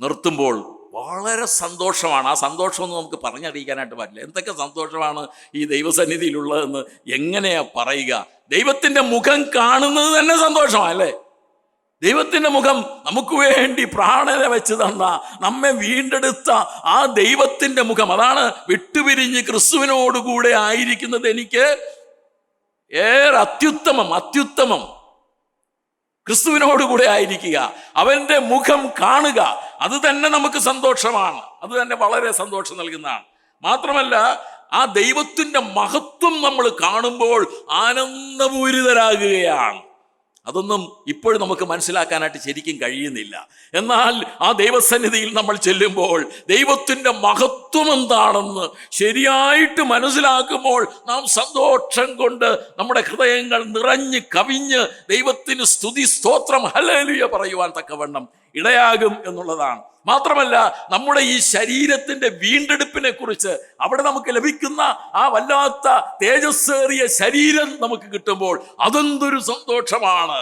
നിർത്തുമ്പോൾ വളരെ സന്തോഷമാണ്. ആ സന്തോഷമൊന്നും നമുക്ക് പറഞ്ഞറിയിക്കാനായിട്ട് പറ്റില്ല. എന്തൊക്കെ സന്തോഷമാണ് ഈ ദൈവസന്നിധിയിലുള്ളതെന്ന് എങ്ങനെയാ പറയുക? ദൈവത്തിൻ്റെ മുഖം കാണുന്നത് തന്നെ സന്തോഷമാണ്, അല്ലേ? ദൈവത്തിൻ്റെ മുഖം നമുക്ക് വേണ്ടി പ്രാണനെ വെച്ച് തന്ന, നമ്മെ വീണ്ടെടുത്ത ആ ദൈവത്തിൻ്റെ മുഖം, അതാണ് വിട്ടുപിരിഞ്ഞ് ക്രിസ്തുവിനോടുകൂടെ ആയിരിക്കുന്നത് എനിക്ക് ഏറെ അത്യുത്തമം. ക്രിസ്തുവിനോടുകൂടെ ആയിരിക്കുക, അവൻ്റെ മുഖം കാണുക, അത് തന്നെ നമുക്ക് സന്തോഷമാണ്. അത് തന്നെ വളരെ സന്തോഷം നൽകുന്നതാണ്. മാത്രമല്ല, ആ ദൈവത്തിൻ്റെ മഹത്വം നമ്മൾ കാണുമ്പോൾ ആനന്ദപൂരിതരാകുകയാണ്. അതൊന്നും ഇപ്പോഴും നമുക്ക് മനസ്സിലാക്കാനായിട്ട് ശരിക്കും കഴിയുന്നില്ല. എന്നാൽ ആ ദൈവസന്നിധിയിൽ നമ്മൾ ചെല്ലുമ്പോൾ ദൈവത്തിൻ്റെ മഹത്വം എന്താണെന്ന് ശരിയായിട്ട് മനസ്സിലാക്കുമ്പോൾ നാം സന്തോഷം കൊണ്ട് നമ്മുടെ ഹൃദയങ്ങൾ നിറഞ്ഞ് കവിഞ്ഞ് ദൈവത്തിന് സ്തുതി, സ്തോത്രം, ഹല്ലേലൂയ പറയുവാൻ തക്കവണ്ണം ഇടയാകും എന്നുള്ളതാണ്. മാത്രമല്ല, നമ്മുടെ ഈ ശരീരത്തിൻ്റെ വീണ്ടെടുപ്പിനെ കുറിച്ച് അവിടെ നമുക്ക് ലഭിക്കുന്ന ആ വല്ലാത്ത തേജസ്സേറിയ ശരീരം നമുക്ക് കിട്ടുമ്പോൾ അതെന്തൊരു സന്തോഷമാണ്!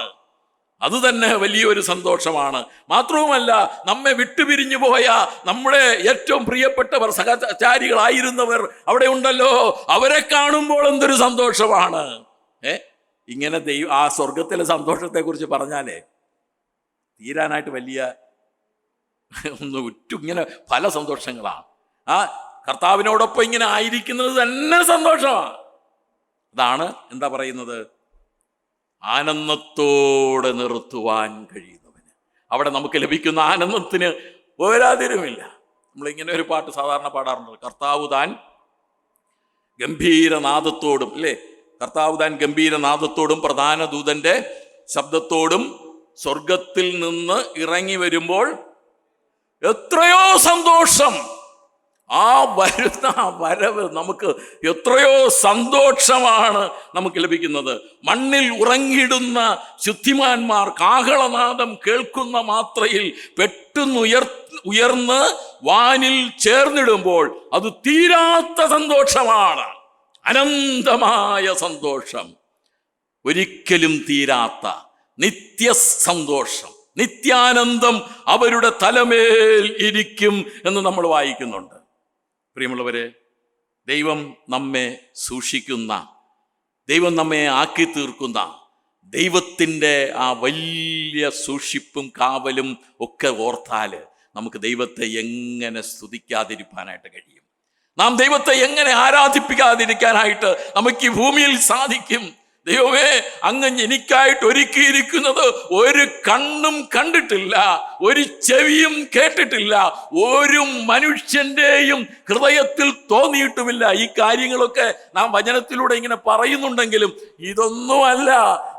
അത് തന്നെ വലിയൊരു സന്തോഷമാണ്. മാത്രവുമല്ല, നമ്മെ വിട്ടുപിരിഞ്ഞു പോയ നമ്മുടെ ഏറ്റവും പ്രിയപ്പെട്ടവർ, സഹചാരികളായിരുന്നവർ അവിടെ ഉണ്ടല്ലോ, അവരെ കാണുമ്പോൾ എന്തൊരു സന്തോഷമാണ്! ഇങ്ങനെ ആ സ്വർഗത്തിലെ സന്തോഷത്തെക്കുറിച്ച് പറഞ്ഞാലേ തീരാനായിട്ട് വലിയ ഇങ്ങനെ പല സന്തോഷങ്ങളാണ്. ആ കർത്താവിനോടൊപ്പം ഇങ്ങനെ ആയിരിക്കുന്നത് തന്നെ സന്തോഷമാണ്. അതാണ് എന്താ പറയുന്നത്, ആനന്ദത്തോടെ നിർത്തുവാൻ കഴിയുന്നവന്. അവിടെ നമുക്ക് ലഭിക്കുന്ന ആനന്ദത്തിന് ഒരാതിരുമില്ല. നമ്മളിങ്ങനെ ഒരു പാട്ട് സാധാരണ പാടാറുണ്ട്, കർത്താവ് താൻ ഗംഭീരനാദത്തോടും, അല്ലേ? കർത്താവ് താൻ ഗംഭീരനാദത്തോടും പ്രധാന ദൂതന്റെ ശബ്ദത്തോടും സ്വർഗത്തിൽ നിന്ന് ഇറങ്ങി വരുമ്പോൾ എത്രയോ സന്തോഷം! ആ വരുന്ന വരവ് നമുക്ക് എത്രയോ സന്തോഷമാണ് നമുക്ക് ലഭിക്കുന്നത്. മണ്ണിൽ ഉറങ്ങിടുന്ന ശുദ്ധിമാന്മാർ കാഹളനാദം കേൾക്കുന്ന മാത്രയിൽ പെട്ടെന്നുയർന്ന് വാനിൽ ചേർന്നിടുമ്പോൾ അത് തീരാത്ത സന്തോഷമാണ്, അനന്തമായ സന്തോഷം, ഒരിക്കലും തീരാത്ത നിത്യ സന്തോഷം, നിത്യാനന്ദം അവരുടെ തലമേൽ ഇരിക്കും എന്ന് നമ്മൾ വായിക്കുന്നുണ്ട്. പ്രിയമുള്ളവരെ, ദൈവം നമ്മെ സൂക്ഷിക്കുന്ന, ദൈവം നമ്മെ ആക്കി തീർക്കുന്ന ദൈവത്തിൻ്റെ ആ വലിയ സൂക്ഷിപ്പും കാവലും ഒക്കെ ഓർത്താൽ നമുക്ക് ദൈവത്തെ എങ്ങനെ സ്തുതിക്കാതിരിക്കാനായിട്ട് കഴിയും? നാം ദൈവത്തെ എങ്ങനെ ആരാധിപ്പിക്കാതിരിക്കാനായിട്ട് നമുക്ക് ഈ ഭൂമിയിൽ സാധിക്കും? ദൈവമേ, അങ്ങ് എനിക്കായിട്ട് ഒരുക്കിയിരിക്കുന്നത് ഒരു കണ്ണും കണ്ടിട്ടില്ല, ഒരു ചെവിയും കേട്ടിട്ടില്ല, ഒരു മനുഷ്യന്റെയും ഹൃദയത്തിൽ തോന്നിയിട്ടുമില്ല. ഈ കാര്യങ്ങളൊക്കെ നാം വചനത്തിലൂടെ ഇങ്ങനെ പറയുന്നുണ്ടെങ്കിലും ഇതൊന്നുമല്ല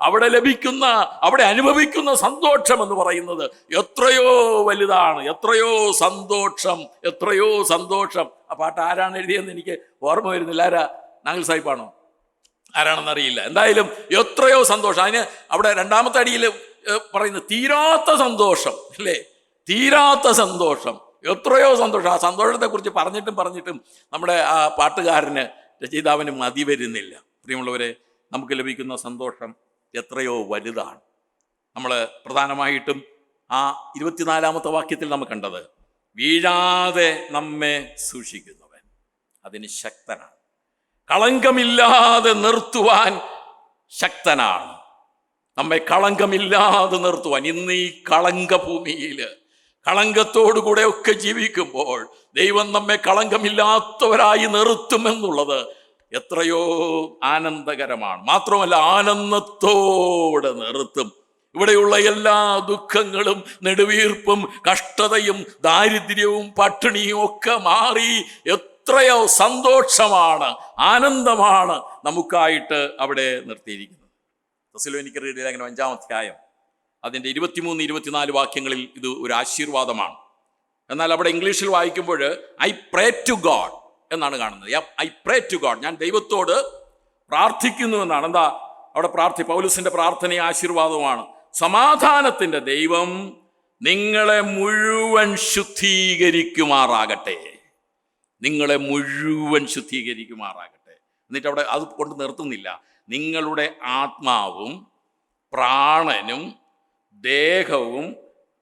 അവിടെ ലഭിക്കുന്ന, അവിടെ അനുഭവിക്കുന്ന സന്തോഷം എന്ന് പറയുന്നത് എത്രയോ വലുതാണ്. എത്രയോ സന്തോഷം, എത്രയോ സന്തോഷം. ആ പാട്ട് ആരാണ് എഴുതിയെന്ന് എനിക്ക് ഓർമ്മ വരുന്നില്ല. ആരാ? നാഗൽ സാഹിബാണോ? ആരാണെന്നറിയില്ല. എന്തായാലും എത്രയോ സന്തോഷം. അതിന് അവിടെ രണ്ടാമത്തെ അടിയിൽ പറയുന്നത് തീരാത്ത സന്തോഷം, അല്ലേ? തീരാത്ത സന്തോഷം, എത്രയോ സന്തോഷം. ആ സന്തോഷത്തെക്കുറിച്ച് പറഞ്ഞിട്ടും നമ്മുടെ ആ പാട്ടുകാരന്, രചയിതാവിന് മതി വരുന്നില്ല. പ്രിയമുള്ളവരെ, നമുക്ക് ലഭിക്കുന്ന സന്തോഷം എത്രയോ വലുതാണ്. നമ്മൾ പ്രധാനമായിട്ടും ആ 24-ാമത്തെ വാക്യത്തിൽ നമ്മൾ കണ്ടത്, വീഴാതെ നമ്മെ സൂക്ഷിക്കുന്നവൻ അതിന് ശക്തനാണ്, കളങ്കമില്ലാതെ നിർത്തുവാൻ ശക്തനാണ്. നമ്മെ കളങ്കമില്ലാതെ നിർത്തുവാൻ. ഇന്ന് ഈ കളങ്ക ഭൂമിയിൽ കളങ്കത്തോടുകൂടെ ഒക്കെ ജീവിക്കുമ്പോൾ ദൈവം നമ്മെ കളങ്കമില്ലാത്തവരായി നിർത്തുമെന്നുള്ളത് എത്രയോ ആനന്ദകരമാണ്. മാത്രമല്ല, ആനന്ദത്തോടെ നിർത്തും. ഇവിടെയുള്ള എല്ലാ ദുഃഖങ്ങളും, നെടുവീർപ്പും, കഷ്ടതയും, ദാരിദ്ര്യവും, പട്ടിണിയും ഒക്കെ മാറി എത്രയോ സന്തോഷമാണ്, ആനന്ദമാണ് നമുക്കായിട്ട് അവിടെ നിർത്തിയിരിക്കുന്നത്. തെസ്സലോനിക്കരുടെ ലേഖനം 5-ാം അധ്യായം അതിൻ്റെ 23-24 വാക്യങ്ങളിൽ ഇത് ഒരു ആശീർവാദമാണ്. എന്നാൽ അവിടെ ഇംഗ്ലീഷിൽ വായിക്കുമ്പോൾ ഐ പ്രേ ടു ഗോഡ് എന്നാണ് കാണുന്നത്. ഐ പ്രേ ടു ഗോഡ്, ഞാൻ ദൈവത്തോട് പ്രാർത്ഥിക്കുന്നു എന്നാണ്. എന്താ അവിടെ പൗലോസിന്റെ പ്രാർത്ഥന ആശീർവാദമാണ്. സമാധാനത്തിൻ്റെ ദൈവം നിങ്ങളെ മുഴുവൻ ശുദ്ധീകരിക്കുമാറാകട്ടെ, നിങ്ങളെ മുഴുവൻ ശുദ്ധീകരിക്കുമാറാകട്ടെ. എന്നിട്ട് അവിടെ അത് കൊണ്ട് നിർത്തുന്നില്ല. നിങ്ങളുടെ ആത്മാവും പ്രാണനും ദേഹവും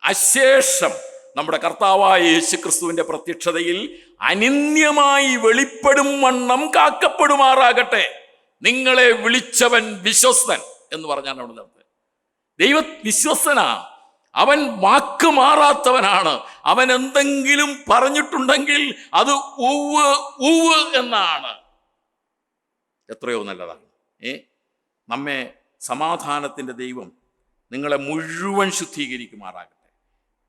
അശേഷം നമ്മുടെ കർത്താവായ യേശുക്രിസ്തുവിന്റെ പ്രത്യക്ഷതയിൽ അനിന്യമായി വെളിപ്പെടും വണ്ണം കാക്കപ്പെടുമാറാകട്ടെ. നിങ്ങളെ വിളിച്ചവൻ വിശ്വസ്തൻ എന്ന് പറഞ്ഞാണ് അവിടെ നിർത്തുന്നത്. ദൈവ വിശ്വസ്തനാ, അവൻ വാക്ക് മാറാത്തവനാണ്. അവൻ എന്തെങ്കിലും പറഞ്ഞിട്ടുണ്ടെങ്കിൽ അത് ഉവ് ഉവ് എന്നാണ്. എത്രയോ നല്ലതാണ്. നമ്മെ സമാധാനത്തിൻ്റെ ദൈവം നിങ്ങളെ മുഴുവൻ ശുദ്ധീകരിക്കുമാറാകട്ടെ.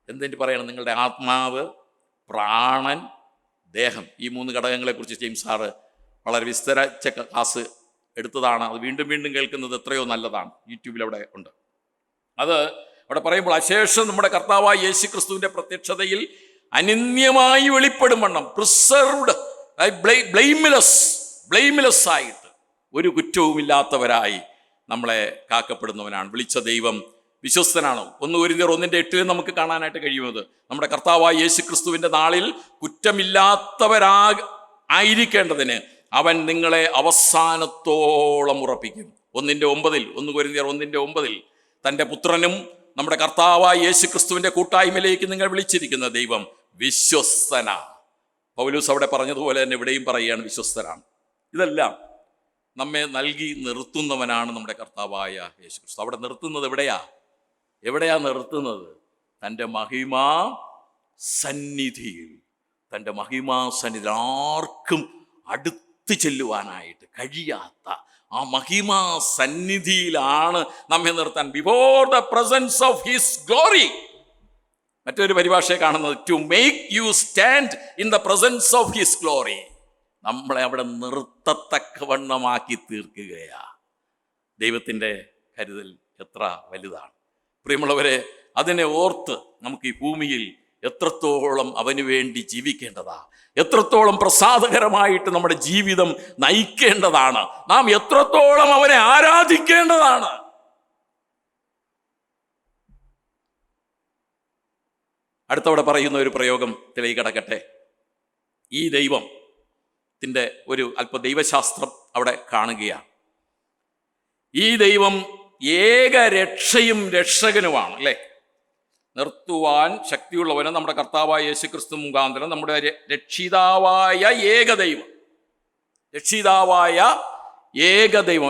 എന്തിന് പറയണം? നിങ്ങളുടെ ആത്മാവ്, പ്രാണൻ, ദേഹം, ഈ 3 ഘടകങ്ങളെക്കുറിച്ച് ജെയിംസ് സാറ് വളരെ വിസ്തരിച്ച ക്ലാസ് എടുത്തതാണ്. അത് വീണ്ടും വീണ്ടും കേൾക്കുന്നത് എത്രയോ നല്ലതാണ്. യൂട്യൂബിൽ അവിടെ ഉണ്ട്. അത് അവിടെ പറയുമ്പോൾ അശേഷം നമ്മുടെ കർത്താവായ യേശു ക്രിസ്തുവിന്റെ പ്രത്യക്ഷതയിൽ അനിന്യമായി വെളിപ്പെടും വണ്ണം, പ്രിസർവ്ഡ്, ബ്ലെയിംലെസ് ആയിട്ട്, ഒരു കുറ്റവുമില്ലാത്തവരായി നമ്മളെ കാക്കപ്പെടുന്നവനാണ്. വിളിച്ച ദൈവം വിശ്വസ്തനാണ്. 1 കൊരിന്ത്യർ 1:8 നമുക്ക് കാണാനായിട്ട് കഴിയുന്നത്, നമ്മുടെ കർത്താവായ യേശു ക്രിസ്തുവിന്റെ നാളിൽ കുറ്റമില്ലാത്തവരായിരിക്കേണ്ടതിന് അവൻ നിങ്ങളെ അവസാനത്തോളം ഉറപ്പിക്കും. 1 കൊരിന്ത്യർ 1:9 തൻ്റെ പുത്രനും നമ്മുടെ കർത്താവായ യേശു ക്രിസ്തുവിന്റെ കൂട്ടായ്മയിലേക്ക് നിങ്ങൾ വിളിച്ചിരിക്കുന്ന ദൈവം വിശ്വസ്തനാണ്. പൗലോസ് അവിടെ പറഞ്ഞതുപോലെ തന്നെ ഇവിടെയും പറയുകയാണ്, വിശ്വസ്തനാണ്. ഇതെല്ലാം നമ്മെ നൽകി നിർത്തുന്നവനാണ് നമ്മുടെ കർത്താവായ യേശു ക്രിസ്തു. അവിടെ നിർത്തുന്നത് എവിടെയാ നിർത്തുന്നത്? തൻ്റെ മഹിമാ സന്നിധിയിൽ. തൻ്റെ മഹിമാ സന്നിധി ആർക്കും അടുത്ത് ചെല്ലുവാനായിട്ട് കഴിയാത്ത ആ മഹിമാ സന്നിധിയിലാണ് നമ്മെ നിർത്താൻ. Before the presence of his glory. മറ്റൊരു പരിഭാഷയെ കാണുന്നത് to make you stand in the presence of his glory. നമ്മളെ അവിടെ നിർത്തത്തക്കവണ്ണമാക്കി തീർക്കുകയാ. ദൈവത്തിൻ്റെ കരുതൽ എത്ര വലുതാണ് പ്രിയമുള്ളവരെ. അതിനെ ഓർത്ത് നമുക്ക് ഈ ഭൂമിയിൽ എത്രത്തോളം അവന് വേണ്ടി ജീവിക്കേണ്ടതാ, എത്രത്തോളം പ്രസാദകരമായിട്ട് നമ്മുടെ ജീവിതം നയിക്കേണ്ടതാണ്, നാം എത്രത്തോളം അവനെ ആരാധിക്കേണ്ടതാണ്. അടുത്തവിടെ പറയുന്ന ഒരു പ്രയോഗത്തിലേക്ക് കടക്കട്ടെ. ഈ ദൈവത്തിൻ്റെ ഒരു അല്പ ദൈവശാസ്ത്രം അവിടെ കാണുകയാണ്. ഈ ദൈവം ഏക രക്ഷയും രക്ഷകനുമാണ്, അല്ലേ? നിർത്തുവാൻ ശക്തിയുള്ളവനും നമ്മുടെ കർത്താവായ യേശുക്രിസ്തു മുഖാന്തരം നമ്മുടെ രക്ഷിതാവായ ഏകദൈവം.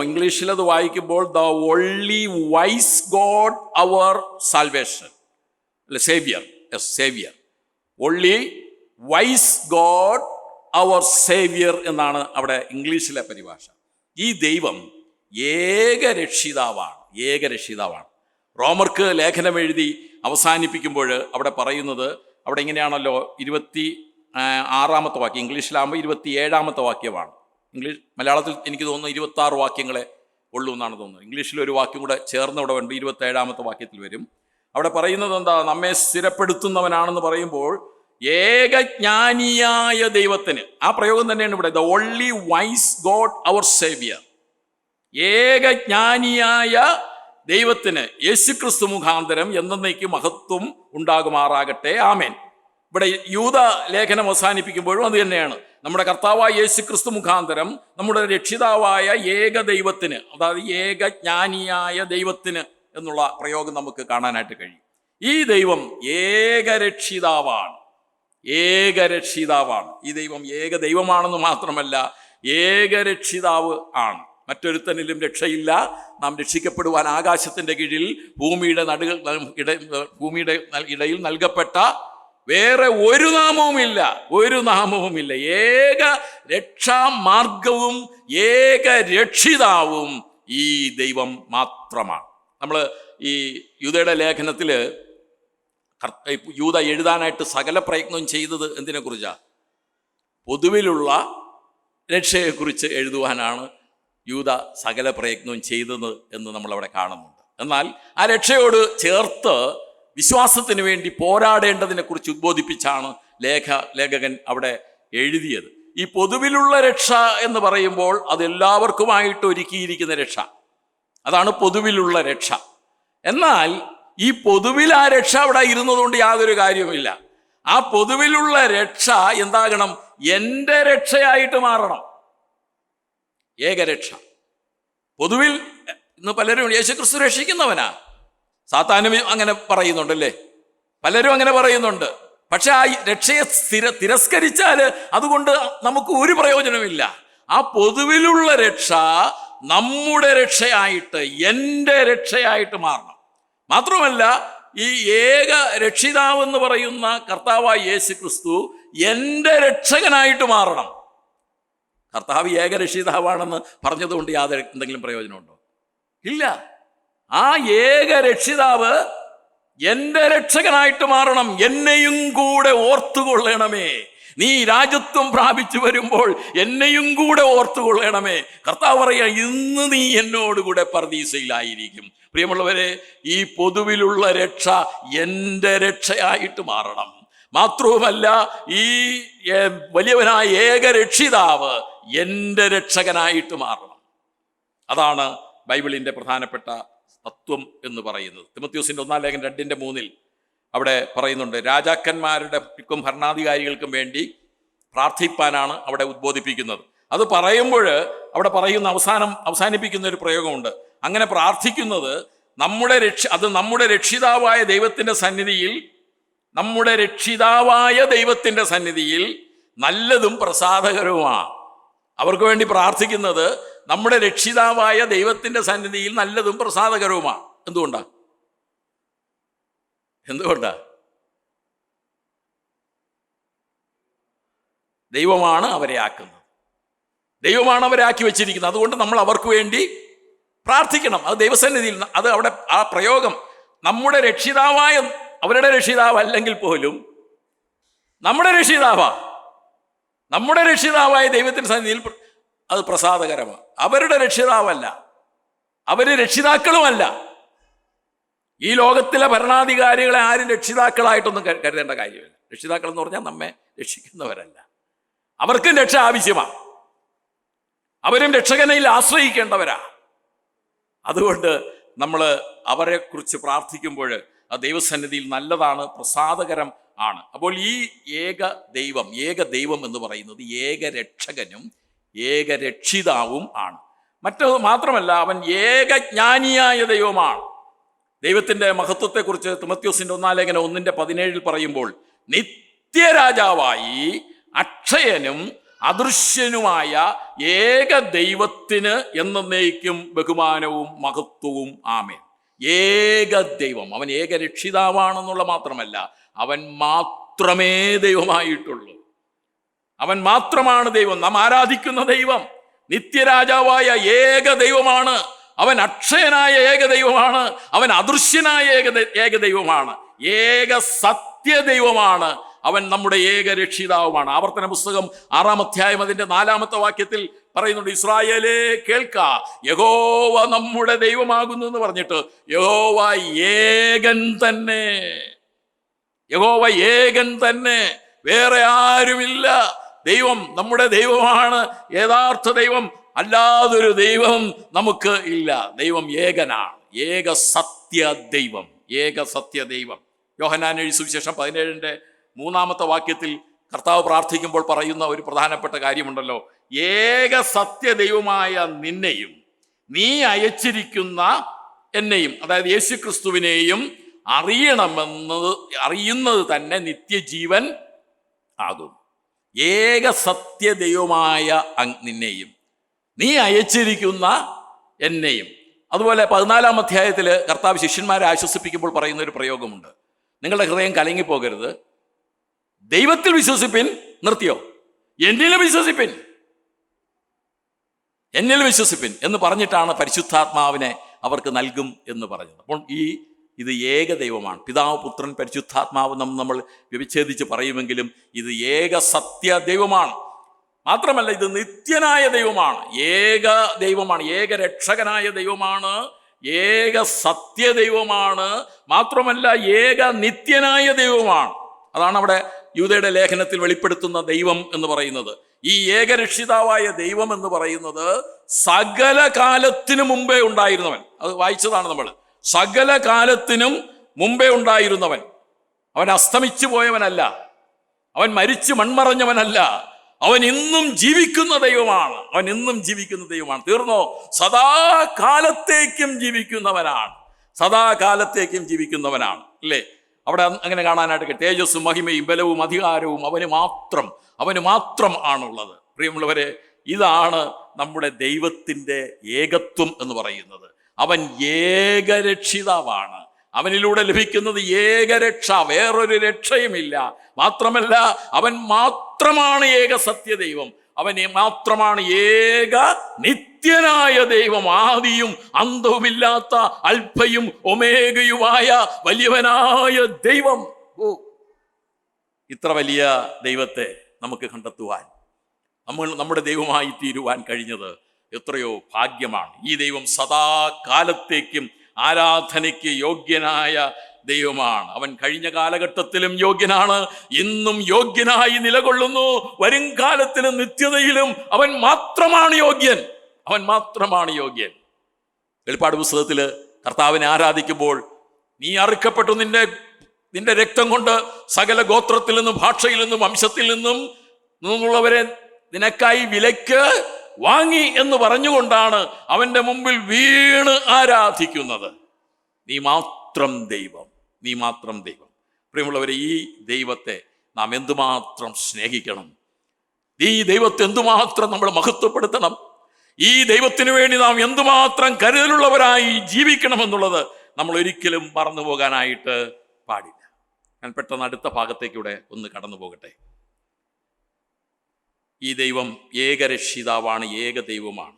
ഇംഗ്ലീഷിൽ അത് വായിക്കുമ്പോൾ the only wise God our salvation, അല്ലെ? Saviour. Only wise God our saviour എന്നാണ് അവിടെ ഇംഗ്ലീഷിലെ പരിഭാഷ. ഈ ദൈവം ഏകരക്ഷിതാവാണ്. റോമർക്ക് ലേഖനം എഴുതി അവസാനിപ്പിക്കുമ്പോൾ അവിടെ പറയുന്നത്, അവിടെ ഇങ്ങനെയാണല്ലോ, 26 വാക്യം, ഇംഗ്ലീഷിലാകുമ്പോൾ 27 വാക്യമാണ്. മലയാളത്തിൽ എനിക്ക് തോന്നുന്നു 26 വാക്യങ്ങളെ ഉള്ളൂ എന്നാണ് തോന്നുന്നത്. ഇംഗ്ലീഷിൽ ഒരു വാക്യം കൂടെ ചേർന്ന് ഇവിടെ ഉണ്ട്, 27 വാക്യത്തിൽ വരും. അവിടെ പറയുന്നത് എന്താ? നമ്മെ സ്ഥിരപ്പെടുത്തുന്നവനാണെന്ന് പറയുമ്പോൾ ഏകജ്ഞാനിയായ ദൈവത്തിന്, ആ പ്രയോഗം തന്നെയാണ് ഇവിടെ, the only wise God our saviour, ഏകജ്ഞാനിയായ ദൈവത്തിന് യേശുക്രിസ്തു മുഖാന്തരം എന്നേക്കും മഹത്വം ഉണ്ടാകുമാറാകട്ടെ, ആമേൻ. ഇവിടെ യൂദ ലേഖനം അവസാനിപ്പിക്കുമ്പോഴും അത് തന്നെയാണ്. നമ്മുടെ കർത്താവായ യേശുക്രിസ്തു മുഖാന്തരം നമ്മുടെ രക്ഷിതാവായ ഏക ദൈവത്തിന്, അതായത് ഏകജ്ഞാനിയായ ദൈവത്തിന് എന്നുള്ള പ്രയോഗം നമുക്ക് കാണാനായിട്ട് കഴിയും. ഈ ദൈവം ഏകരക്ഷിതാവാണ്. ഈ ദൈവം ഏക ദൈവമാണെന്ന് മാത്രമല്ല, ഏകരക്ഷിതാവ് ആണ്. മറ്റൊരുത്തനിലും രക്ഷയില്ല. നാം രക്ഷിക്കപ്പെടുവാൻ ആകാശത്തിൻ്റെ കീഴിൽ ഭൂമിയുടെ ഇടയിൽ നൽകപ്പെട്ട വേറെ ഒരു നാമവുമില്ല. ഏക രക്ഷാമാർഗവും ഏക രക്ഷിതാവും ഈ ദൈവം മാത്രമാണ്. നമ്മൾ ഈ യൂദയുടെ ലേഖനത്തിൽ യൂദ എഴുതാനായിട്ട് സകല പ്രയത്നവും ചെയ്തത് എന്തിനെക്കുറിച്ചാണ്? പൊതുവിലുള്ള രക്ഷയെക്കുറിച്ച് എഴുതുവാനാണ് യൂദ സകല പ്രയത്നവും ചെയ്തത് എന്ന് നമ്മളവിടെ കാണുന്നുണ്ട്. എന്നാൽ ആ രക്ഷയോട് ചേർത്ത് വിശ്വാസത്തിന് വേണ്ടി പോരാടേണ്ടതിനെക്കുറിച്ച് ഉദ്ബോധിപ്പിച്ചാണ് ലേഖകൻ അവിടെ എഴുതിയത്. ഈ പൊതുവിലുള്ള രക്ഷ എന്ന് പറയുമ്പോൾ അത് എല്ലാവർക്കുമായിട്ട് ഒരുക്കിയിരിക്കുന്ന രക്ഷ, അതാണ് പൊതുവിലുള്ള രക്ഷ. എന്നാൽ ഈ പൊതുവിൽ ആ രക്ഷ അവിടെ ഇരുന്നതുകൊണ്ട് യാതൊരു കാര്യവുമില്ല. ആ പൊതുവിലുള്ള രക്ഷ എന്താകണം? എൻ്റെ രക്ഷയായിട്ട് മാറണം. ഏകരക്ഷ. പൊതുവിൽ ഇന്ന് പലരും യേശുക്രിസ്തു രക്ഷിക്കുന്നവനാ, സാത്താനും അങ്ങനെ പറയുന്നുണ്ടല്ലേ, പലരും അങ്ങനെ പറയുന്നുണ്ട്. പക്ഷെ ആ രക്ഷയെ തിരസ്കരിച്ചാൽ അതുകൊണ്ട് നമുക്ക് ഒരു പ്രയോജനമില്ല. ആ പൊതുവിലുള്ള രക്ഷ നമ്മുടെ രക്ഷയായിട്ട്, എൻ്റെ രക്ഷയായിട്ട് മാറണം. മാത്രമല്ല, ഈ ഏക രക്ഷിതാവെന്ന് പറയുന്ന കർത്താവായ യേശുക്രിസ്തു എൻ്റെ രക്ഷകനായിട്ട് മാറണം. കർത്താവ് ഏകരക്ഷിതാവാണെന്ന് പറഞ്ഞതുകൊണ്ട് എന്തെങ്കിലും പ്രയോജനമുണ്ടോ? ഇല്ല. ആ ഏക രക്ഷിതാവ് എൻ്റെ രക്ഷകനായിട്ട് മാറണം. എന്നെയും കൂടെ ഓർത്തുകൊള്ളണമേ. നീ രാജ്യത്വം പ്രാപിച്ചു വരുമ്പോൾ എന്നെയും കൂടെ ഓർത്തുകൊള്ളണമേ. കർത്താവ് പറയാ, ഇന്ന് നീ എന്നോടുകൂടെ പർദീസയിലായിരിക്കും. പ്രിയമുള്ളവരെ, ഈ പൊതുവിലുള്ള രക്ഷ എൻ്റെ രക്ഷയായിട്ട് മാറണം. മാത്രവുമല്ല, ഈ വലിയവനായ ഏകരക്ഷിതാവ് എൻ്റെ രക്ഷകനായിട്ട് മാറണം. അതാണ് ബൈബിളിൻ്റെ പ്രധാനപ്പെട്ട തത്വം എന്ന് പറയുന്നത്. തിമോഥെയോസിൻ്റെ 1 ലേഖനം 2:3 അവിടെ പറയുന്നുണ്ട്, രാജാക്കന്മാരുടെക്കും ഭരണാധികാരികൾക്കും വേണ്ടി പ്രാർത്ഥിപ്പാനാണ് അവിടെ ഉദ്ബോധിപ്പിക്കുന്നത്. അത് പറയുമ്പോൾ അവിടെ പറയുന്ന അവസാനിപ്പിക്കുന്ന ഒരു പ്രയോഗമുണ്ട്. അങ്ങനെ പ്രാർത്ഥിക്കുന്നത് നമ്മുടെ രക്ഷിതാവായ ദൈവത്തിൻ്റെ സന്നിധിയിൽ നല്ലതും പ്രസാദകരവുമാണ്. അവർക്ക് വേണ്ടി പ്രാർത്ഥിക്കുന്നത് നമ്മുടെ രക്ഷിതാവായ ദൈവത്തിൻ്റെ സന്നിധിയിൽ നല്ലതും പ്രസാദകരവുമാണ്. എന്തുകൊണ്ടാ? ദൈവമാണ് അവരെ ആക്കുന്നത്, ദൈവമാണ് അവരെ ആക്കി വെച്ചിരിക്കുന്നത്. അതുകൊണ്ട് നമ്മൾ അവർക്ക് വേണ്ടി പ്രാർത്ഥിക്കണം. അത് ദൈവസന്നിധിയിൽ. അത് അവിടെ ആ പ്രയോഗം നമ്മുടെ രക്ഷിതാവായ, അവരുടെ രക്ഷിതാവ് അല്ലെങ്കിൽ പോലും നമ്മുടെ രക്ഷിതാവായ ദൈവത്തിൻ്റെ സന്നിധിയിൽ അത് പ്രസാദകരമാണ്. അവരുടെ രക്ഷിതാവല്ല, അവർ രക്ഷിതാക്കളുമല്ല. ഈ ലോകത്തിലെ ഭരണാധികാരികളെ ആരും രക്ഷിതാക്കളായിട്ടൊന്നും കരുതേണ്ട കാര്യമില്ല. രക്ഷിതാക്കൾ എന്ന് പറഞ്ഞാൽ നമ്മെ രക്ഷിക്കുന്നവരല്ല. അവർക്കും രക്ഷ ആവശ്യമാണ്. അവരും രക്ഷകനിൽ ആശ്രയിക്കേണ്ടവരാ. അതുകൊണ്ട് നമ്മൾ അവരെക്കുറിച്ച് പ്രാർത്ഥിക്കുമ്പോൾ ആ ദൈവസന്നിധിയിൽ നല്ലതാണ്, പ്രസാദകരം ആണ്. അപ്പോൾ ഈ ഏക ദൈവം എന്ന് പറയുന്നത് ഏകരക്ഷകനും ഏകരക്ഷിതാവും ആണ്. മാത്രമല്ല, അവൻ ഏകജ്ഞാനിയായ ദൈവമാണ്. ദൈവത്തിൻ്റെ മഹത്വത്തെക്കുറിച്ച് തിമോഥെയോസിൻ്റെ 1 ലേഖനം 1:17 പറയുമ്പോൾ, നിത്യരാജാവായി അക്ഷയനും അദൃശ്യനുമായ ഏക ദൈവത്തിന് എന്നേക്കും ബഹുമാനവും മഹത്വവും ആമേൻ. ഏക ദൈവം, അവൻ ഏകരക്ഷിതാവാണെന്നുള്ള മാത്രമല്ല, അവൻ മാത്രമേ ദൈവമായിട്ടുള്ളൂ. അവൻ മാത്രമാണ് ദൈവം. നാം ആരാധിക്കുന്ന ദൈവം നിത്യരാജാവായ ഏക ദൈവമാണ്. അവൻ അക്ഷയനായ ഏക ദൈവമാണ്. അവൻ അദൃശ്യനായ ഏക ദൈവമാണ്. ഏക സത്യദൈവമാണ്. അവൻ നമ്മുടെ ഏക രക്ഷിതാവുമാണ്. ആവർത്തന പുസ്തകം 6-ാം അധ്യായം അതിന്റെ 4-ാമത്തെ വാക്യത്തിൽ പറയുന്നുണ്ട്, ഇസ്രായേലേ കേൾക്ക, യഹോവ നമ്മുടെ ദൈവമാകുന്നു എന്ന് പറഞ്ഞിട്ട് യഹോവ ഏകൻ തന്നെ. യഹോവ ഏകൻ തന്നെ, വേറെ ആരുമില്ല. ദൈവം നമ്മുടെ ദൈവമാണ്, യഥാർത്ഥ ദൈവം. അല്ലാതൊരു ദൈവം നമുക്ക് ഇല്ല. ദൈവം ഏകനാണ്, ഏക സത്യ ദൈവം, ഏക സത്യ ദൈവം. യോഹന്നാൻ എഴുതിയ സുവിശേഷം 17-ന്റെ 3-ാമത്തെ വാക്യത്തിൽ കർത്താവ് പ്രാർത്ഥിക്കുമ്പോൾ പറയുന്ന ഒരു പ്രധാനപ്പെട്ട കാര്യമുണ്ടല്ലോ, ഏക സത്യ ദൈവമായ നിന്നെയും നീ അയച്ചിരിക്കുന്ന എന്നെയും, അതായത് യേശു ക്രിസ്തുവിനെയും അറിയുന്നത് തന്നെ നിത്യജീവൻ ആകും. ഏക സത്യ ദൈവമായ നിന്നെയും നീ അയച്ചിരിക്കുന്ന എന്നെയും. അതുപോലെ 14-ാം അധ്യായത്തിൽ കർത്താവ് ശിഷ്യന്മാരെ ആശ്വസിപ്പിക്കുമ്പോൾ പറയുന്ന ഒരു പ്രയോഗമുണ്ട്, നിങ്ങളുടെ ഹൃദയം കലങ്ങിപ്പോകരുത്, ദൈവത്തിൽ വിശ്വസിപ്പിൻ. നിർത്തിയോ? എന്നിൽ വിശ്വസിപ്പിൻ, എന്നിൽ വിശ്വസിപ്പിൻ എന്ന് പറഞ്ഞിട്ടാണ് പരിശുദ്ധാത്മാവിനെ അവർക്ക് നൽകും എന്ന് പറഞ്ഞത്. അപ്പോൾ ഇത് ഏക ദൈവമാണ്. പിതാവ്, പുത്രൻ, പരിശുദ്ധാത്മാവ് നമ്മൾ വിച്ഛേദിച്ച് പറയുമെങ്കിലും ഇത് ഏക സത്യ ദൈവമാണ്. മാത്രമല്ല ഇത് നിത്യനായ ദൈവമാണ്, ഏക ദൈവമാണ്, ഏക രക്ഷകനായ ദൈവമാണ്, ഏക സത്യ ദൈവമാണ്. മാത്രമല്ല ഏക നിത്യനായ ദൈവമാണ്. അതാണ് അവിടെ യൂദയുടെ ലേഖനത്തിൽ വെളിപ്പെടുത്തുന്ന ദൈവം എന്ന് പറയുന്നത്. ഈ ഏകരക്ഷിതാവായ ദൈവം എന്ന് പറയുന്നത് സകല കാലത്തിനു മുമ്പേ ഉണ്ടായിരുന്നവൻ. അത് വായിച്ചതാണ് നമ്മൾ. സകല കാലത്തിനും മുമ്പേ ഉണ്ടായിരുന്നവൻ. അവൻ അസ്തമിച്ചു പോയവനല്ല, അവൻ മരിച്ചു മൺമറഞ്ഞവനല്ല, അവൻ ഇന്നും ജീവിക്കുന്ന ദൈവമാണ്. അവൻ ഇന്നും ജീവിക്കുന്ന ദൈവമാണ്. തീർന്നോ? സദാകാലത്തേക്കും ജീവിക്കുന്നവനാണ്, സദാകാലത്തേക്കും ജീവിക്കുന്നവനാണ്. അല്ലേ? അവിടെ അങ്ങനെ കാണാനായിട്ട് തേജസ്സും മഹിമയും ബലവും അധികാരവും അവന് മാത്രം ആണുള്ളത്. പ്രിയമുള്ളവരെ, ഇതാണ് നമ്മുടെ ദൈവത്തിൻ്റെ ഏകത്വം എന്ന് പറയുന്നത്. അവൻ ഏകരക്ഷിതാവാണ്. അവനിലൂടെ ലഭിക്കുന്നത് ഏകരക്ഷ, വേറൊരു രക്ഷയുമില്ല. മാത്രമല്ല അവൻ മാത്രമാണ് ഏക സത്യദൈവം, അവൻ മാത്രമാണ് ഏക നിത്യനായ ദൈവം, ആദിയും അന്തവുമില്ലാത്ത അൽഫയും ഒമേഗയുമായ വലിയവനായ ദൈവം. ഇത്ര വലിയ ദൈവത്തെ നമുക്ക് കണ്ടെത്തുവാൻ, നമ്മുടെ ദൈവമായി തീരുവാൻ കഴിഞ്ഞത് എത്രയോ ഭാഗ്യമാണ്. ഈ ദൈവം സദാകാലത്തേക്കും ആരാധനയ്ക്ക് യോഗ്യനായ ദൈവമാണ്. അവൻ കഴിഞ്ഞ കാലഘട്ടത്തിലും യോഗ്യനാണ്, ഇന്നും യോഗ്യനായി നിലകൊള്ളുന്നു, വരും കാലത്തിലും നിത്യതയിലും അവൻ മാത്രമാണ് യോഗ്യൻ, അവൻ മാത്രമാണ് യോഗ്യൻ. വെളിപ്പാട് പുസ്തകത്തിൽ കർത്താവിനെ ആരാധിക്കുമ്പോൾ നീ അറുക്കപ്പെട്ടു, നിന്റെ രക്തം കൊണ്ട് സകല ഗോത്രത്തിൽ നിന്നും ഭാഷയിൽ നിന്നും വംശത്തിൽ നിന്നുള്ളവരെ നിനക്കായി വിലയ്ക്ക് വാങ്ങി എന്ന് പറഞ്ഞുകൊണ്ടാണ് അവൻ്റെ മുമ്പിൽ വീണ് ആരാധിക്കുന്നത്. നീ മാത്രം ദൈവം, നീ മാത്രം ദൈവം. പ്രിയമുള്ളവരെ, ഈ ദൈവത്തെ നാം എന്തുമാത്രം സ്നേഹിക്കണം, ഈ ദൈവത്തെ എന്തുമാത്രം നമ്മൾ മഹത്വപ്പെടുത്തണം, ഈ ദൈവത്തിന് വേണ്ടി നാം എന്തുമാത്രം കരുതലുള്ളവരായി ജീവിക്കണമെന്നുള്ളത് നമ്മൾ ഒരിക്കലും മറന്നു പോകാനായിട്ട് പാടില്ല. ഞാൻ പെട്ടെന്ന് അടുത്ത ഭാഗത്തേക്കൂടെ ഒന്ന് കടന്നു പോകട്ടെ. ഈ ദൈവം ഏകരക്ഷിതാവാണ്, ഏക ദൈവമാണ്,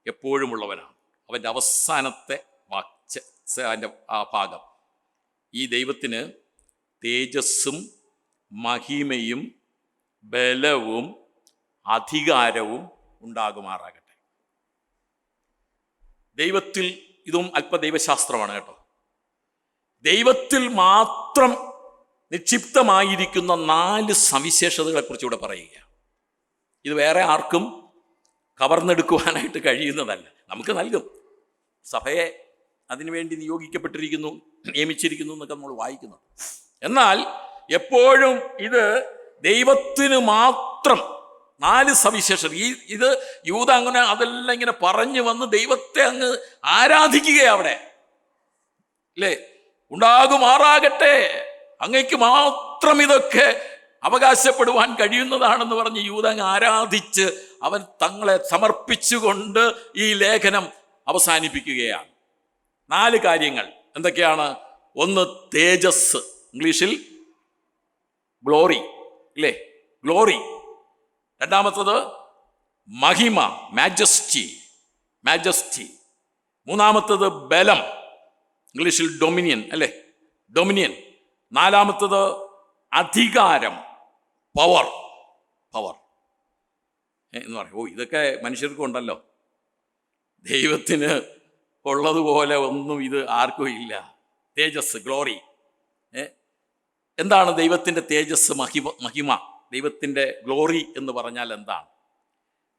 എപ്പോഴുമുള്ളവനാണ്. അവൻ്റെ അവസാനത്തെ അതിൻ്റെ ആ ഭാഗം, ഈ ദൈവത്തിന് തേജസ്സും മഹിമയും ബലവും അധികാരവും ഉണ്ടാകുമാറാകട്ടെ. ദൈവത്തിൽ, ഇതും അല്പദൈവശാസ്ത്രമാണ് കേട്ടോ, ദൈവത്തിൽ മാത്രം നിക്ഷിപ്തമായിരിക്കുന്ന 4 സവിശേഷതകളെ കുറിച്ച് ഇവിടെ പറയുക. ഇത് വേറെ ആർക്കും കവർന്നെടുക്കുവാനായിട്ട് കഴിയുന്നതല്ല, നമുക്ക് നൽകും. സഭയെ അതിനുവേണ്ടി നിയോഗിക്കപ്പെട്ടിരിക്കുന്നു, നിയമിച്ചിരിക്കുന്നു എന്നൊക്കെ നമ്മൾ വായിക്കുന്നു. എന്നാൽ എപ്പോഴും ഇത് ദൈവത്തിന് മാത്രം 4 സവിശേഷത. ഇത് യൂദ അങ്ങനെ അതെല്ലാം ഇങ്ങനെ പറഞ്ഞു വന്ന് ദൈവത്തെ അങ്ങ് ആരാധിക്കുകയാണ് അവിടെ, അല്ലേ? ഉണ്ടാകുമാറാകട്ടെ, അങ്ങയ്ക്ക് മാത്രം ഇതൊക്കെ അവകാശപ്പെടുവാൻ കഴിയുന്നതാണെന്ന് പറഞ്ഞ് യൂദ അങ്ങ് ആരാധിച്ച് അവൻ തങ്ങളെ സമർപ്പിച്ചുകൊണ്ട് ഈ ലേഖനം അവസാനിപ്പിക്കുകയാണ്. 4 കാര്യങ്ങൾ എന്തൊക്കെയാണ്? ഒന്ന്, തേജസ്, ഇംഗ്ലീഷിൽ ഗ്ലോറി, അല്ലേ? ഗ്ലോറി. രണ്ടാമത്തത് മഹിമ, മാജസ്റ്റി. മൂന്നാമത്തത് ബലം, ഇംഗ്ലീഷിൽ ഡൊമിനിയൻ അല്ലേ, ഡൊമിനിയൻ. നാലാമത്തത് അധികാരം, പവർ എന്ന് പറയും. ഇതൊക്കെ മനുഷ്യർക്കും ഉണ്ടല്ലോ, ദൈവത്തിന് ഉള്ളതുപോലെ ഒന്നും ഇത് ആർക്കും ഇല്ല. തേജസ്, ഗ്ലോറി. എന്താണ് ദൈവത്തിൻ്റെ തേജസ്, മഹിമ, ദൈവത്തിൻ്റെ ഗ്ലോറി എന്ന് പറഞ്ഞാൽ എന്താണ്?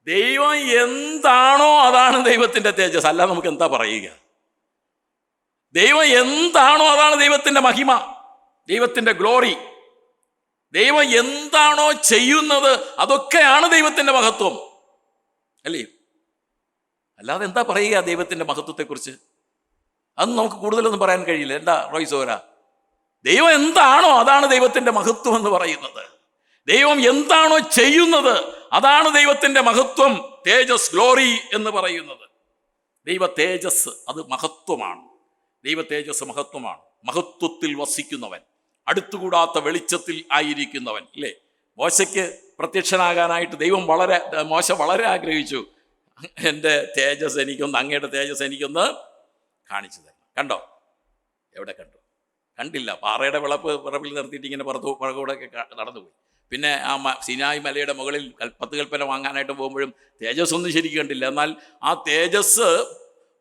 ദൈവം എന്താണോ അതാണ് ദൈവത്തിൻ്റെ തേജസ്. അല്ല നമുക്ക് എന്താ പറയുക? ദൈവം എന്താണോ അതാണ് ദൈവത്തിൻ്റെ മഹിമ, ദൈവത്തിൻ്റെ ഗ്ലോറി. ദൈവം എന്താണോ ചെയ്യുന്നത് അതൊക്കെയാണ് ദൈവത്തിൻ്റെ മഹത്വം, അല്ലേ? അല്ലാതെ എന്താ പറയുക ദൈവത്തിൻ്റെ മഹത്വത്തെക്കുറിച്ച്? അതൊന്നും നമുക്ക് കൂടുതലൊന്നും പറയാൻ കഴിയില്ല. എന്താ റോയ്സോര? ദൈവം എന്താണോ അതാണ് ദൈവത്തിൻ്റെ മഹത്വം എന്ന് പറയുന്നത്. ദൈവം എന്താണോ ചെയ്യുന്നത് അതാണ് ദൈവത്തിൻ്റെ മഹത്വം, തേജസ്, ഗ്ലോറി എന്ന് പറയുന്നത്. ദൈവ തേജസ് അത് മഹത്വമാണ്. ദൈവ തേജസ് മഹത്വമാണ്. മഹത്വത്തിൽ വസിക്കുന്നവൻ, അടുത്തുകൂടാത്ത വെളിച്ചത്തിൽ ആയിരിക്കുന്നവൻ, ഇല്ലേ? മോശയ്ക്ക് പ്രത്യക്ഷനാകാനായിട്ട് മോശ വളരെ ആഗ്രഹിച്ചു. എൻ്റെ തേജസ് എനിക്കൊന്ന്, അങ്ങയുടെ തേജസ് എനിക്കൊന്ന് കാണിച്ചു തരണം. കണ്ടോ? എവിടെ കണ്ടു? കണ്ടില്ല. പാറയുടെ വിറപ്പിൽ നിർത്തിയിട്ട് ഇങ്ങനെ പുറകൂടെയൊക്കെ നടന്നുപോയി. പിന്നെ ആ സിനായി മലയുടെ മുകളിൽ 10 കൽപ്പന വാങ്ങാനായിട്ട് പോകുമ്പോഴും തേജസ് ഒന്നും ശരിക്കും കണ്ടില്ല. എന്നാൽ ആ തേജസ്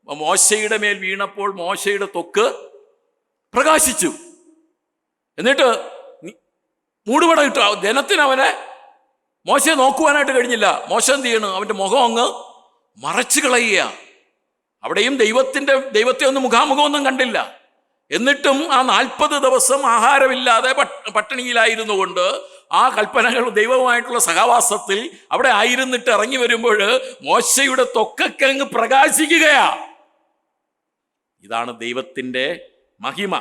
മോശയുടെ മേൽ വീണപ്പോൾ മോശയുടെ ത്വക്ക് പ്രകാശിച്ചു. എന്നിട്ട് മൂടുപട ഇട്ടു. ജനത്തിന് അവനെ മോശയെ നോക്കുവാനായിട്ട് കഴിഞ്ഞില്ല. മോശ എന്ത് ചെയ്യണം? അവൻ്റെ മുഖം അങ്ങ് മറച്ചു കളയുക. അവിടെയും ദൈവത്തെ ഒന്നും മുഖാമുഖമൊന്നും കണ്ടില്ല. എന്നിട്ടും ആ 40 ദിവസം ആഹാരമില്ലാതെ പട്ടിണിയിലായിരുന്നു കൊണ്ട് ആ കൽപ്പനകൾ, ദൈവവുമായിട്ടുള്ള സഹവാസത്തിൽ അവിടെ ആയിരുന്നിട്ട് ഇറങ്ങി വരുമ്പോൾ മോശയുടെ ത്വക്കൊക്കെ അങ്ങ് പ്രകാശിക്കുകയാ. ഇതാണ് ദൈവത്തിൻ്റെ മഹിമ,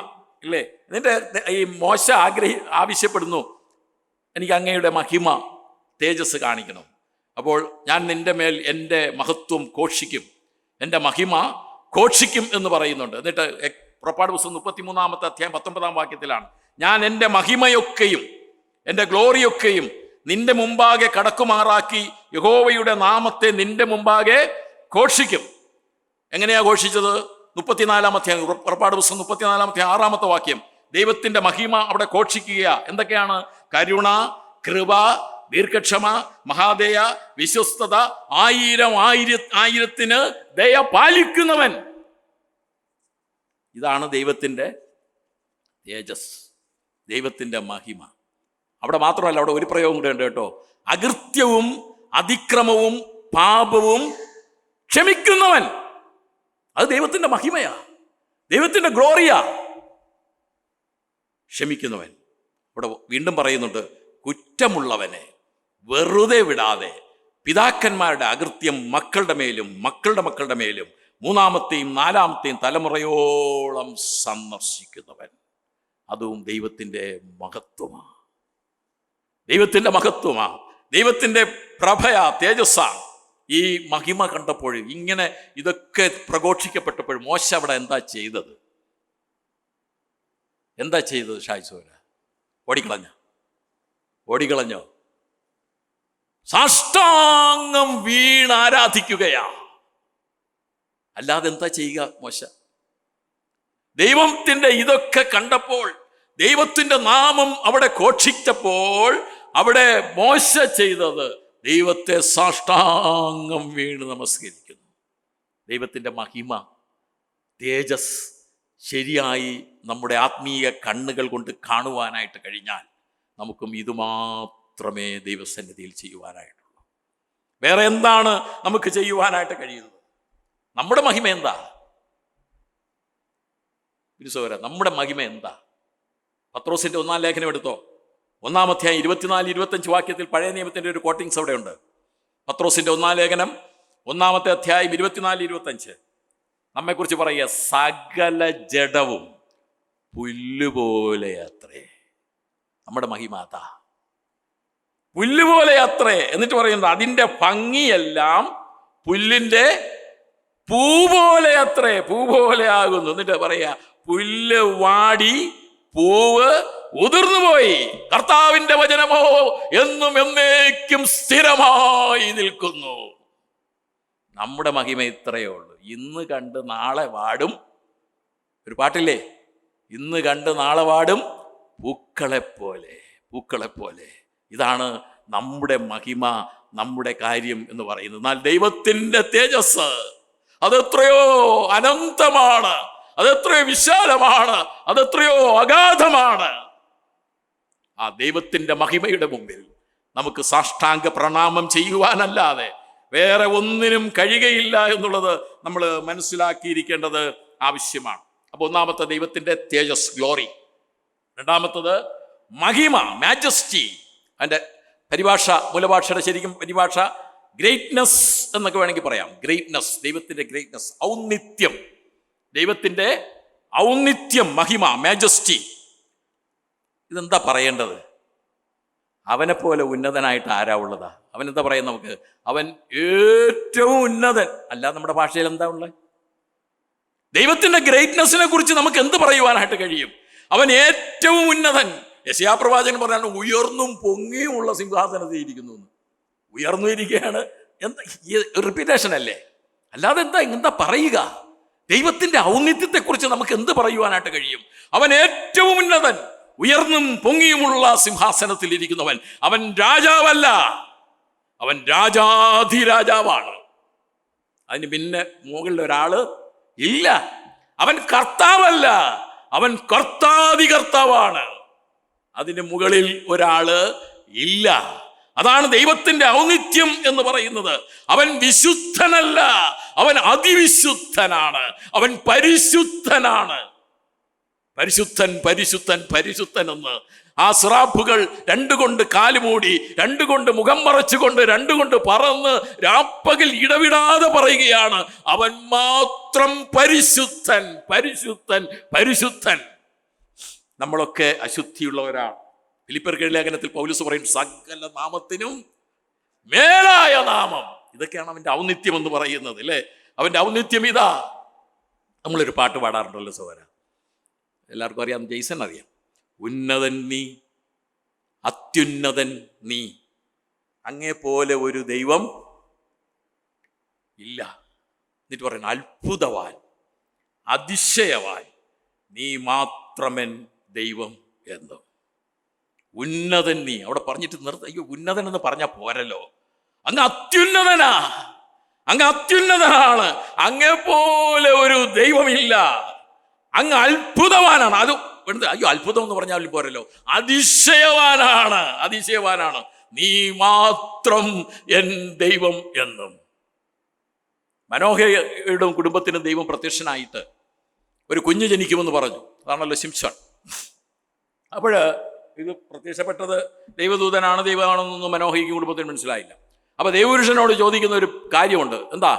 ഇല്ലേ? എന്നിട്ട് ഈ മോശ ആവശ്യപ്പെടുന്നു, എനിക്ക് അങ്ങയുടെ മഹിമ, തേജസ് കാണിക്കണം. അപ്പോൾ ഞാൻ നിന്റെ മേൽ എൻ്റെ മഹത്വം ഘോഷിക്കും, എൻ്റെ മഹിമ ഘോഷിക്കും എന്ന് പറയുന്നുണ്ട്. എന്നിട്ട് പുറപ്പാട് പുസ്തകം 33-ാമത്തെ അധ്യായം 19-ാം വാക്യത്തിലാണ്, ഞാൻ എൻ്റെ മഹിമയൊക്കെയും എൻ്റെ ഗ്ലോറിയൊക്കെയും നിന്റെ മുമ്പാകെ കടക്കുമാറാക്കി യഹോവയുടെ നാമത്തെ നിന്റെ മുമ്പാകെ ഘോഷിക്കും. എങ്ങനെയാ ഘോഷിച്ചത്? 34-ാം അധ്യായം, പുറപ്പാട് പുസ്തകം 34-ാം അധ്യായം 6-ാമത്തെ വാക്യം. ദൈവത്തിൻ്റെ മഹിമ അവിടെ ഘോഷിക്കുക. എന്തൊക്കെയാണ്? കരുണ, കൃപ, ദീർഘക്ഷമ, മഹാദയ, വിശ്വസ്തത, ആയിരത്തിന് ദയ പാലിക്കുന്നവൻ. ഇതാണ് ദൈവത്തിൻ്റെ തേജസ്, ദൈവത്തിൻ്റെ മഹിമ. അവിടെ മാത്രമല്ല, അവിടെ ഒരു പ്രയോഗം കൂടെ ഉണ്ട് കേട്ടോ. അകൃത്യവും അതിക്രമവും പാപവും ക്ഷമിക്കുന്നവൻ. അത് ദൈവത്തിൻ്റെ മഹിമയാ, ദൈവത്തിൻ്റെ ഗ്ലോറിയാ. ക്ഷമിക്കുന്നവൻ. അവിടെ വീണ്ടും പറയുന്നുണ്ട്, കുറ്റമുള്ളവനെ വെറുതെ വിടാതെ പിതാക്കന്മാരുടെ അകൃത്യം മക്കളുടെ മേലും മക്കളുടെ മക്കളുടെ മേലും 3-ാമത്തെയും 4-ാമത്തെയും തലമുറയോളം സന്ദർശിക്കുന്നവൻ. അതും ദൈവത്തിൻ്റെ മഹത്വമാണ്, ദൈവത്തിൻ്റെ മഹത്വമാണ്, ദൈവത്തിൻ്റെ പ്രഭയാ, തേജസ്സാണ്. ഈ മഹിമ കണ്ടപ്പോൾ, ഇങ്ങനെ ഇതൊക്കെ പ്രഘോഷിക്കപ്പെട്ടപ്പോൾ മോശ അവിടെ എന്താ ചെയ്തത്? ഷായ്സോര? ഓടിക്കളഞ്ഞോ? സാഷ്ടാംഗം വീണ് ആരാധിക്കുകയാ. അല്ലാതെ എന്താ ചെയ്യുക മോശ? ദൈവത്തിൻ്റെ ഇതൊക്കെ കണ്ടപ്പോൾ, ദൈവത്തിൻ്റെ നാമം അവിടെ ഘോഷിച്ചപ്പോൾ, അവിടെ മോശ ചെയ്തത് ദൈവത്തെ സാഷ്ടാംഗം വീണ് നമസ്കരിക്കുന്നു. ദൈവത്തിൻ്റെ മഹിമ, തേജസ് ശരിയായി നമ്മുടെ ആത്മീയ കണ്ണുകൾ കൊണ്ട് കാണുവാനായിട്ട് കഴിഞ്ഞാൽ നമുക്കും ഇതുമാത്രമേ ദൈവസന്നിധിയിൽ ചെയ്യുവാനായിട്ടുള്ളൂ. വേറെ എന്താണ് നമുക്ക് ചെയ്യുവാനായിട്ട് കഴിയുന്നത്? നമ്മുടെ മഹിമ എന്താ? നമ്മുടെ മഹിമ എന്താ? പത്രോസിന്റെ 1-ാം ലേഖനം എടുത്തോ, 1-ാം അധ്യായം 24-25 വാക്യത്തിൽ പഴയ നിയമത്തിന്റെ ഒരു കോട്ടിങ്സ് അവിടെ ഉണ്ട്. പത്രോസിന്റെ 1-ാം ലേഖനം 1-ാമത്തെ അധ്യായം 24-25 നമ്മെക്കുറിച്ച് പറയുക, സകല ജഡവും പുല്ലുപോലെ അത്രേ. നമ്മുടെ മഹിമ അതാ, പുല്ലുപോലെ അത്രേ. എന്നിട്ട് പറയുന്നത് അതിൻ്റെ ഭംഗിയെല്ലാം പുല്ലിൻ്റെ പൂ പോലെ അത്രേ, പൂ പോലെ ആകുന്നു. എന്നിട്ട് പറയാ, പുല്ല് വാടി പൂവ് ഉതിർന്നുപോയി. കർത്താവിന്റെ വചനമോ എന്നും എന്നേക്കും സ്ഥിരമായി നിൽക്കുന്നു. നമ്മുടെ മഹിമ ഇത്രയേ ഉള്ളൂ. ഇന്ന് കണ്ട് നാളെ വാടും. ഒരു പാട്ടില്ലേ, ഇന്ന് കണ്ട് നാളെ വാടും പൂക്കളെപ്പോലെ, പൂക്കളെപ്പോലെ. ഇതാണ് നമ്മുടെ മഹിമ, നമ്മുടെ കാര്യം എന്ന് പറയുന്നത്. എന്നാൽ ദൈവത്തിൻ്റെ തേജസ് അതെത്രയോ അനന്തമാണ്, അതെത്രയോ വിശാലമാണ്, അതെത്രയോ അഗാധമാണ്. ആ ദൈവത്തിൻ്റെ മഹിമയുടെ മുമ്പിൽ നമുക്ക് സാഷ്ടാംഗ പ്രണാമം ചെയ്യുവാനല്ലാതെ വേറെ ഒന്നിനും കഴിയുകയില്ല എന്നുള്ളത് നമ്മൾ മനസ്സിലാക്കിയിരിക്കേണ്ടത് ആവശ്യമാണ്. അപ്പോൾ ഒന്നാമത്തെ ദൈവത്തിൻ്റെ തേജസ്, ഗ്ലോറി. രണ്ടാമത്തത് മഹിമ, മാജസ്റ്റി. അതിൻ്റെ പരിഭാഷ, മൂലഭാഷയുടെ ശരിക്കും പരിഭാഷ ഗ്രേറ്റ്നെസ് എന്നൊക്കെ വേണമെങ്കിൽ പറയാം. ഗ്രേറ്റ്നെസ്, ദൈവത്തിൻ്റെ ഗ്രേറ്റ്നെസ്, ഔന്നിത്യം, ദൈവത്തിൻ്റെ ഔന്നിത്യം, മഹിമ, മാജസ്റ്റി. ഇതെന്താ പറയേണ്ടത്? അവനെപ്പോലെ ഉന്നതനായിട്ട് ആരാ ഉള്ളതാ? അവൻ എന്താ പറയുക നമുക്ക്? അവൻ ഏറ്റവും ഉന്നതൻ. അല്ല, നമ്മുടെ ഭാഷയിൽ എന്താ ഉള്ളത്? ദൈവത്തിൻ്റെ ഗ്രേറ്റ്നെസ്സിനെ കുറിച്ച് നമുക്ക് എന്ത് പറയുവാനായിട്ട് കഴിയും? അവൻ ഏറ്റവും ഉന്നതൻ. യെശയ്യാ പ്രവാചകൻ പറഞ്ഞാണ് ഉയർന്നും പൊങ്ങിയും ഉള്ള സിംഹാസനത്തിൽ ഇരിക്കുന്നു. ഉയർന്നു ഇരിക്കുകയാണ്. എന്താ റിപ്പീറ്റേഷൻ അല്ലേ? അല്ലാതെ എന്താ പറയുക? ദൈവത്തിൻ്റെ ഔന്നിത്യത്തെക്കുറിച്ച് നമുക്ക് എന്ത് പറയുവാനായിട്ട് കഴിയും? അവൻ ഏറ്റവും ഉന്നതൻ, ഉയർന്നും പൊങ്ങിയുമുള്ള സിംഹാസനത്തിൽ ഇരിക്കുന്നവൻ. അവൻ രാജാവല്ല, അവൻ രാജാധിരാജാവാണ്. അതിന് പിന്നെ മുകളിൽ ഒരാള് ഇല്ല. അവൻ കർത്താവല്ല, അവൻ കർത്താധികർത്താവാണ്. അതിന് മുകളിൽ ഒരാള് ഇല്ല. അതാണ് ദൈവത്തിന്റെ ഔന്നിത്യം എന്ന് പറയുന്നത്. അവൻ വിശുദ്ധനല്ല, അവൻ അതിവിശുദ്ധനാണ്, അവൻ പരിശുദ്ധനാണ്. പരിശുദ്ധൻ, പരിശുദ്ധൻ, പരിശുദ്ധൻ എന്ന് ആ സിറാഫുകൾ രണ്ടുകൊണ്ട് കാലുമൂടി, രണ്ടുകൊണ്ട് മുഖം മറച്ചുകൊണ്ട്, രണ്ടുകൊണ്ട് പറന്ന് രാപ്പകൽ ഇടവിടാതെ പറയുകയാണ്, അവൻ മാത്രം പരിശുദ്ധൻ, പരിശുദ്ധൻ, പരിശുദ്ധൻ. നമ്മളൊക്കെ അശുദ്ധിയുള്ളവരാണ്. ഫിലിപ്പിയർ ലേഖനത്തിൽ പൗലോസ് പറയും, സകല നാമത്തിനും മേലായ നാമം. ഇതൊക്കെയാണ് അവന്റെ ഔന്നിത്യം എന്ന് പറയുന്നത്, അല്ലേ? അവന്റെ ഔന്നിത്യം ഇതാ. നമ്മളൊരു പാട്ട് പാടാറുണ്ടല്ലോ സഹോദരാ, എല്ലാവർക്കും അറിയാം, ജെയ്സൺ അറിയാം. ഉന്നതൻ നീ, അത്യുന്നതൻ നീ, അങ്ങേ പോലെ ഒരു ദൈവം ഇല്ല. എന്നിട്ട് പറയുന്നു, അത്ഭുതവാൻ, അതിശയവാൻ, നീ മാത്രമൻ ദൈവം എന്ന്. ഉന്നതൻ നീ അവിടെ പറഞ്ഞിട്ട് നിർത്ത. അയ്യോ, ഉന്നതൻ എന്ന് പറഞ്ഞാൽ പോരല്ലോ, അങ്ങ് അത്യുന്നതനാ, അങ്ങ് അത്യുന്നതനാണ്, അങ്ങേ പോലെ ഒരു ദൈവമില്ല, അങ്ങ് അത്ഭുതവാനാണ്. അത് അയ്യോ, അത്ഭുതം എന്ന് പറഞ്ഞാൽ പോരല്ലോ, അതിശയവാനാണ്, അതിശയവാനാണ്, നീ മാത്രം എൻ ദൈവം എന്നും. മനോഹയുടെ കുടുംബത്തിന് ദൈവം പ്രത്യക്ഷനായിട്ട് ഒരു കുഞ്ഞ് ജനിക്കുമെന്ന് പറഞ്ഞു. അതാണല്ലോ ശിംശോൻ. അപ്പോൾ ഇത് പ്രത്യക്ഷപ്പെട്ടത് ദൈവദൂതനാണ്, ദൈവമാണെന്നൊന്നും മനോഹയ്ക്ക് കുടുംബത്തിന് മനസ്സിലായില്ല. അപ്പൊ ദൈവപുരുഷനോട് ചോദിക്കുന്ന ഒരു കാര്യമുണ്ട്. എന്താ?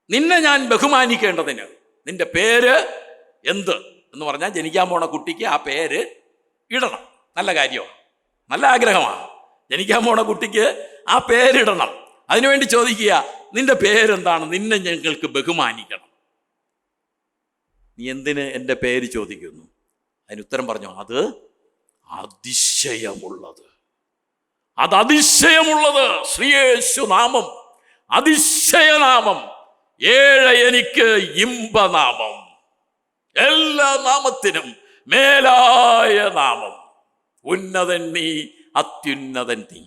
നിന്നെ ഞാൻ ബഹുമാനിക്കേണ്ടതിന് നിന്റെ പേര് എന്ത് എന്ന് പറഞ്ഞാൽ ജനിക്കാൻ പോണ കുട്ടിക്ക് ആ പേര് ഇടണം. നല്ല കാര്യമാണ്, നല്ല ആഗ്രഹമാണ്. ജനിക്കാൻ പോണ കുട്ടിക്ക് ആ പേരിടണം. അതിനുവേണ്ടി ചോദിക്കുക, നിന്റെ പേരെന്താണ്? നിന്നെ ഞങ്ങൾക്ക് ബഹുമാനിക്കണം. നീ എന്തിന് എൻ്റെ പേര് ചോദിക്കുന്നു? അതിന് ഉത്തരം പറഞ്ഞു, അത് അതിശയമുള്ളത്, അത് അതിശയമുള്ളത്. ശ്രീയേശു നാമം അതിശയനാമം, എനിക്ക് ഇമ്പനാമം, എല്ലാ നാമത്തിനും മേലായ നാമം. ഉന്നതൻ നീ, അത്യുന്നതൻ നീ.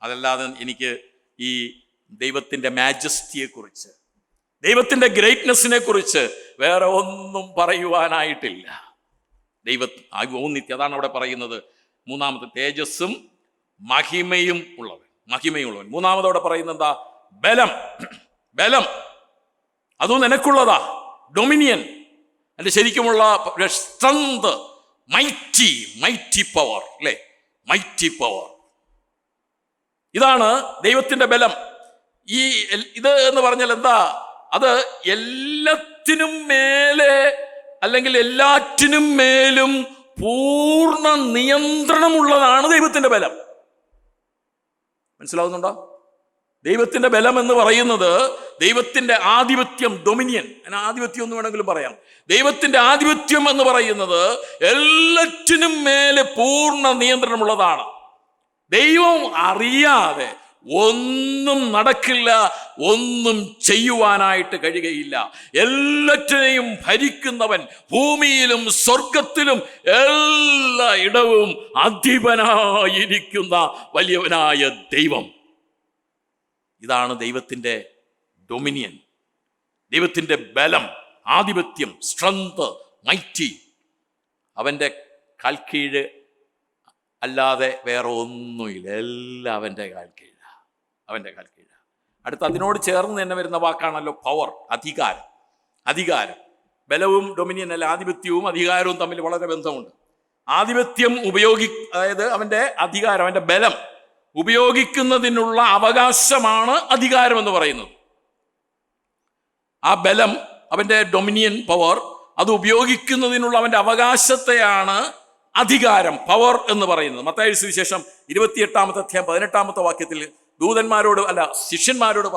അതല്ലാതെ എനിക്ക് ഈ ദൈവത്തിൻ്റെ മാജസ്റ്റിയെക്കുറിച്ച്, ദൈവത്തിൻ്റെ ഗ്രേറ്റ്നെസ്സിനെ കുറിച്ച് വേറെ ഒന്നും പറയുവാനായിട്ടില്ല. ഔന്നിത്യം, അതാണ് അവിടെ പറയുന്നത്. മൂന്നാമത്തെ തേജസ്സും മഹിമയും ഉള്ളവൻ, മഹിമയും ഉള്ളവൻ. മൂന്നാമതോടെ പറയുന്നത് എന്താ? ബലം, ബലം. അതും നിനക്കുള്ളതാ. ഡൊമിനിയൻ, എൻ്റെ ശരിക്കുമുള്ള സ്ട്രെങ്ത്, മൈറ്റി, മൈറ്റി പവർ, അല്ലേ? Mighty power. ഇതാണ് ദൈവത്തിൻ്റെ ബലം. ഇത് എന്ന് പറഞ്ഞാൽ എന്താ? അത് എല്ലാത്തിനും മേലെ, അല്ലെങ്കിൽ എല്ലാറ്റിനും മേലും പൂർണ്ണ നിയന്ത്രണമുള്ളതാണ് ദൈവത്തിൻ്റെ ബലം. മനസ്സിലാവുന്നുണ്ടോ? ദൈവത്തിന്റെ ബലം എന്ന് പറയുന്നത് ദൈവത്തിന്റെ ആധിപത്യം, ഡൊമിനിയൻ, ആധിപത്യം എന്ന് വേണമെങ്കിലും പറയാം. ദൈവത്തിന്റെ ആധിപത്യം എന്ന് പറയുന്നത് എല്ലാറ്റിനും മേലെ പൂർണ്ണ നിയന്ത്രണമുള്ളതാണ്. ദൈവം അറിയാതെ ഒന്നും നടക്കില്ല, ഒന്നും ചെയ്യുവാനായിട്ട് കഴിയുകയില്ല. എല്ലാറ്റിനെയും ഭരിക്കുന്നവൻ, ഭൂമിയിലും സ്വർഗത്തിലും എല്ലാ ഇടവും അധിപനായിരിക്കുന്ന വലിയവനായ ദൈവം. ഇതാണ് ദൈവത്തിൻ്റെ ഡൊമിനിയൻ, ദൈവത്തിൻ്റെ ബലം, ആധിപത്യം, സ്ട്രെങ്ത്, മൈറ്റി. അവൻ്റെ കാൽക്കീഴ് അല്ലാതെ വേറെ ഒന്നുമില്ല. എല്ലാം അവൻ്റെ കാൽക്കീഴ, അവൻ്റെ കാൽക്കീഴ. അടുത്ത് അതിനോട് ചേർന്ന് തന്നെ വരുന്ന വാക്കാണല്ലോ പവർ, അധികാരം. അധികാരം, ബലവും ഡൊമിനിയൻ അല്ല, ആധിപത്യവും അധികാരവും തമ്മിൽ വളരെ ബന്ധമുണ്ട്. ആധിപത്യം അതായത് അവൻ്റെ അധികാരം, അവൻ്റെ ബലം ഉപയോഗിക്കുന്നതിനുള്ള അവകാശമാണ് അധികാരം എന്ന് പറയുന്നത്. ആ ബലം, അവൻ്റെ ഡൊമിനിയൻ പവർ, അത് ഉപയോഗിക്കുന്നതിനുള്ള അവൻ്റെ അവകാശത്തെയാണ് അധികാരം, പവർ എന്ന് പറയുന്നത്. മത്തായി സുവിശേഷം 28-ാമത്തെ അധ്യായം 18-ാമത്തെ വാക്യത്തിൽ ദൂതന്മാരോട് ശിഷ്യന്മാരോട്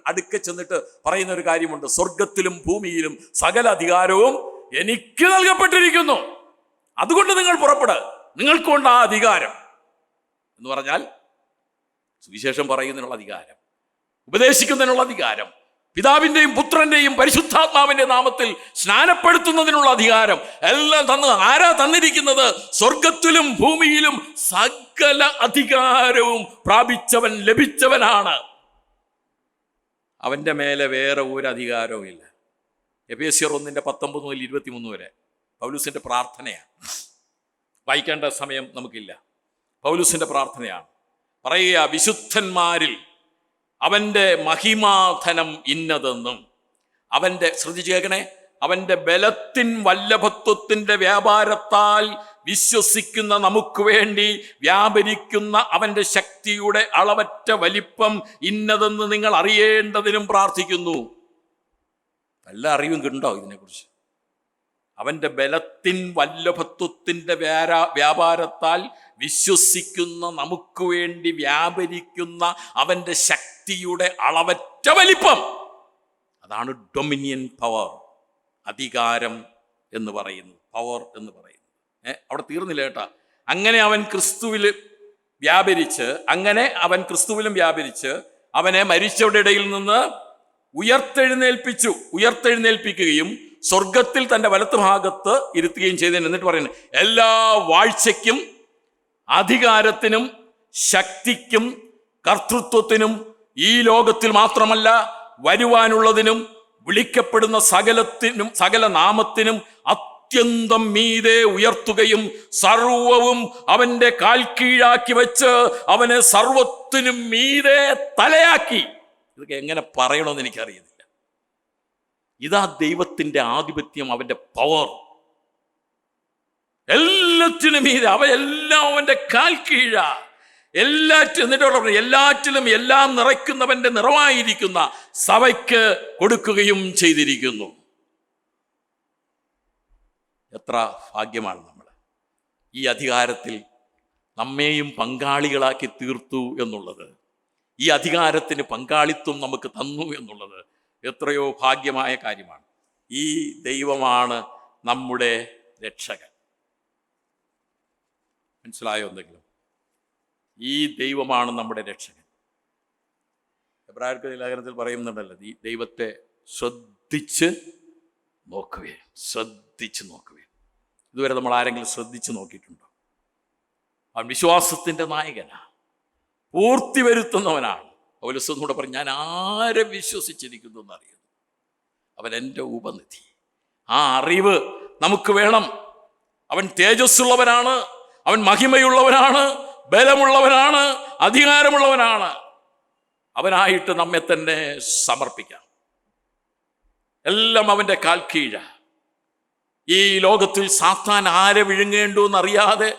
അടുക്കെ ചെന്നിട്ട് പറയുന്ന ഒരു കാര്യമുണ്ട്. സ്വർഗത്തിലും ഭൂമിയിലും സകല അധികാരവും എനിക്ക് നൽകപ്പെട്ടിരിക്കുന്നു, അതുകൊണ്ട് നിങ്ങൾ പുറപ്പെട്, നിങ്ങൾക്കുണ്ട് ആ അധികാരം എന്ന് പറഞ്ഞാൽ സുവിശേഷം പറയുന്നതിനുള്ള അധികാരം, ഉപദേശിക്കുന്നതിനുള്ള അധികാരം, പിതാവിൻ്റെയും പുത്രൻ്റെയും പരിശുദ്ധാത്മാവിൻ്റെ നാമത്തിൽ സ്നാനപ്പെടുത്തുന്നതിനുള്ള അധികാരം എല്ലാം ആരാ തന്നിരിക്കുന്നത്? സ്വർഗത്തിലും ഭൂമിയിലും സകല അധികാരവും പ്രാപിച്ചവൻ, ലഭിച്ചവനാണ്. അവൻ്റെ മേലെ വേറെ ഒരു അധികാരവും ഇല്ല. എഫേസ്യർ 1:19 മുതൽ 23 വരെ പൗലൂസിൻ്റെ പ്രാർത്ഥനയാണ്. വായിക്കേണ്ട സമയം നമുക്കില്ല. പൗലൂസിൻ്റെ പ്രാർത്ഥനയാണ്. പറയുക, വിശുദ്ധന്മാരിൽ അവൻ്റെ മഹിമാധനം ഇന്നതെന്നും അവൻ്റെ, ശ്രദ്ധിച്ചു കേൾക്കണേ, അവൻ്റെ ബലത്തിൻ വല്ലഭത്വത്തിൻ്റെ വ്യാപാരത്താൽ വിശ്വസിക്കുന്ന നമുക്ക് വേണ്ടി വ്യാപരിക്കുന്ന അവൻ്റെ ശക്തിയുടെ അളവറ്റ വലിപ്പം ഇന്നതെന്ന് നിങ്ങൾ അറിയേണ്ടതിനും പ്രാർത്ഥിക്കുന്നു. നല്ല അറിവും കിട്ടുണ്ടോ ഇതിനെക്കുറിച്ച്? അവൻ്റെ ബലത്തിൻ വല്ലഭത്വത്തിൻ്റെ വ്യാപാരത്താൽ വിശ്വസിക്കുന്ന നമുക്ക് വേണ്ടി വ്യാപരിക്കുന്ന അവൻ്റെ ശക്തിയുടെ അളവറ്റ വലിപ്പം, അതാണ് ഡൊമിനിയൻ പവർ, അധികാരം എന്ന് പറയുന്നത്, പവർ എന്ന് പറയുന്നത്. അവിടെ തീർന്നില്ല കേട്ടാ. അങ്ങനെ അവൻ ക്രിസ്തുവിലും വ്യാപരിച്ച് അവനെ മരിച്ചവരുടെ ഇടയിൽ നിന്ന് ഉയർത്തെഴുന്നേൽപ്പിക്കുകയും സ്വർഗത്തിൽ തൻ്റെ വലത്ത് ഭാഗത്ത് ഇരുത്തുകയും ചെയ്തതിന്. എന്നിട്ട് പറയുന്നു, എല്ലാ വാഴ്ചയ്ക്കും അധികാരത്തിനും ശക്തിക്കും കർത്തൃത്വത്തിനും ഈ ലോകത്തിൽ മാത്രമല്ല വരുവാനുള്ളതിനും വിളിക്കപ്പെടുന്ന സകല നാമത്തിനും അത്യന്തം മീതെ ഉയർത്തുകയും സർവവും അവൻ്റെ കാൽ കീഴാക്കി വെച്ച് അവനെ സർവത്തിനും മീതെ തലയാക്കി. ഇതൊക്കെ എങ്ങനെ പറയണമെന്ന് എനിക്കറിയുന്നില്ല. ഇതാ ദൈവത്തിൻ്റെ ആധിപത്യം, അവൻ്റെ പവർ. എല്ലാറ്റിനും മീതെ, അവയെല്ലാം അവൻ്റെ കാൽ കീഴ. എല്ലാറ്റിലും എല്ലാം നിറയ്ക്കുന്നവൻ്റെ നിറവായിരിക്കുന്ന സഭയ്ക്ക് കൊടുക്കുകയും ചെയ്തിരിക്കുന്നു. എത്ര ഭാഗ്യമാണ് നമ്മൾ! ഈ അധികാരത്തിൽ നമ്മെയും പങ്കാളികളാക്കി തീർത്തു എന്നുള്ളത്, ഈ അധികാരത്തിന് പങ്കാളിത്വം നമുക്ക് തന്നു എന്നുള്ളത് എത്രയോ ഭാഗ്യമായ കാര്യമാണ്. ഈ ദൈവമാണ് നമ്മുടെ രക്ഷകൻ. മനസ്സിലായോ എന്തെങ്കിലും? ഈ ദൈവമാണ് നമ്മുടെ രക്ഷകൻ. എബ്രായർക്ക് ലേഖനത്തിൽ പറയുന്നുണ്ടല്ലോ, ഈ ദൈവത്തെ ശ്രദ്ധിച്ച് നോക്കുവേൻ. ഇതുവരെ നമ്മൾ ആരെങ്കിലും ശ്രദ്ധിച്ച് നോക്കിയിട്ടുണ്ടോ? അവൻ വിശ്വാസത്തിൻ്റെ നായകനാണ്, പൂർത്തി വരുത്തുന്നവനാണ്. പൗലോസ് പറഞ്ഞു, ഞാൻ ആരെ വിശ്വസിച്ചിരിക്കുന്നു എന്നറിയുന്നു, അവൻ എൻ്റെ ഉപനിധി. ആ അറിവ് നമുക്ക് വേണം. അവൻ തേജസ്സുള്ളവനാണ്, അവൻ മഹിമയുള്ളവനാണ്, ബലമുള്ളവനാണ്, അധികാരമുള്ളവനാണ്. അവനായിട്ട് നമ്മെ തന്നെ സമർപ്പിക്കാം. എല്ലാം അവൻ്റെ കാൽ കീഴ. ഈ ലോകത്തിൽ സാത്താൻ ആരെ വിഴുങ്ങേണ്ടു എന്നറിയാതെ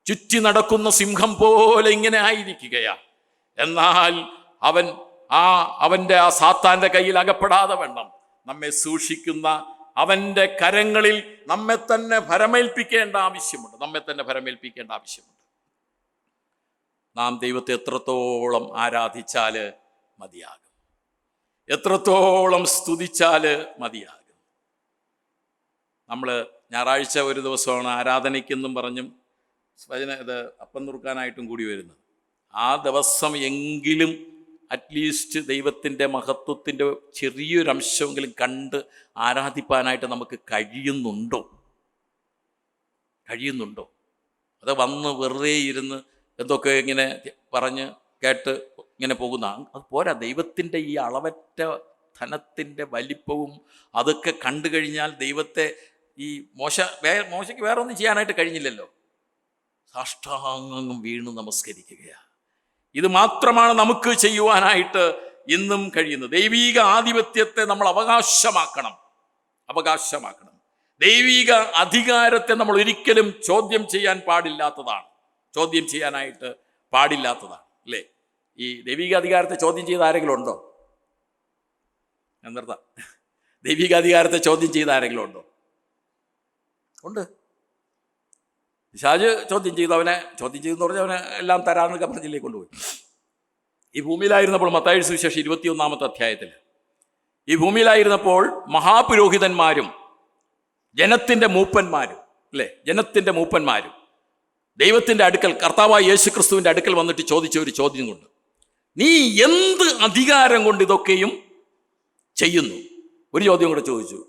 ചുറ്റി നടക്കുന്ന സിംഹം പോലെ ഇങ്ങനെ ആയിരിക്കുകയാണ്. എന്നാൽ അവൻ്റെ ആ സാത്താൻ്റെ കയ്യിൽ അകപ്പെടാതെ വേണം നമ്മെ സൂക്ഷിക്കുന്ന അവൻ്റെ കരങ്ങളിൽ നമ്മെ തന്നെ ഭരമേൽപ്പിക്കേണ്ട ആവശ്യമുണ്ട്. നാം ദൈവത്തെ എത്രത്തോളം ആരാധിച്ചാൽ മതിയാകും. എത്രത്തോളം സ്തുതിച്ചാൽ മതിയാകും. നമ്മൾ ഞായറാഴ്ച ഒരു ദിവസമാണ് ആരാധനയ്ക്കെന്നും പറഞ്ഞും ഇത് അപ്പം നുറുക്കാനായിട്ടും കൂടി വരുന്നത്. ആ ദിവസം എങ്കിലും അറ്റ്ലീസ്റ്റ് ദൈവത്തിൻ്റെ മഹത്വത്തിൻ്റെ ചെറിയൊരംശമെങ്കിലും കണ്ട് ആരാധിപ്പാനായിട്ട് നമുക്ക് കഴിയുന്നുണ്ടോ? അത് വന്ന് വെറുതെ ഇരുന്ന് എന്തൊക്കെ ഇങ്ങനെ പറഞ്ഞ് കേട്ട് ഇങ്ങനെ പോകുന്ന അത് പോരാ. ദൈവത്തിൻ്റെ ഈ അളവറ്റ ധനത്തിൻ്റെ വലിപ്പവും അതൊക്കെ കണ്ടു കഴിഞ്ഞാൽ ദൈവത്തെ ഈ മോശയ്ക്ക് വേറെ ഒന്നും ചെയ്യാനായിട്ട് കഴിഞ്ഞില്ലല്ലോ. സാഷ്ടാംഗം വീണ് നമസ്കരിക്കുകയാണ്. ഇത് മാത്രമാണ് നമുക്ക് ചെയ്യുവാനായിട്ട് ഇന്നും കഴിയുന്നത്. ദൈവീക ആധിപത്യത്തെ നമ്മൾ അവകാശമാക്കണം. ദൈവിക അധികാരത്തെ നമ്മൾ ഒരിക്കലും ചോദ്യം ചെയ്യാനായിട്ട് പാടില്ലാത്തതാണ് അല്ലേ? ഈ ദൈവിക അധികാരത്തെ ചോദ്യം ചെയ്ത ആരെങ്കിലും ഉണ്ടോ? നിർത്താം. ദൈവിക അധികാരത്തെ ചോദ്യം ചെയ്ത ആരെങ്കിലും ഉണ്ടോ? ഉണ്ട്. പിശാച് ചോദ്യം ചെയ്തെന്ന് പറഞ്ഞാൽ അവനെ എല്ലാം തരാന്നൊക്കെ പറഞ്ഞില്ലേ കൊണ്ടുപോയി. ഈ ഭൂമിയിലായിരുന്നപ്പോൾ മത്തായി സുവിശേഷം 21-ാമത്തെ അധ്യായത്തിൽ ഈ ഭൂമിയിലായിരുന്നപ്പോൾ മഹാപുരോഹിതന്മാരും ജനത്തിൻ്റെ മൂപ്പന്മാരും ദൈവത്തിൻ്റെ അടുക്കൽ കർത്താവായ യേശുക്രിസ്തുവിൻ്റെ അടുക്കൽ വന്നിട്ട് ചോദിച്ച ഒരു ചോദ്യം കൊണ്ട്, നീ എന്ത് അധികാരം കൊണ്ട് ഇതൊക്കെയും ചെയ്യുന്നു? ഒരു ചോദ്യം കൂടെ ചോദിച്ചു,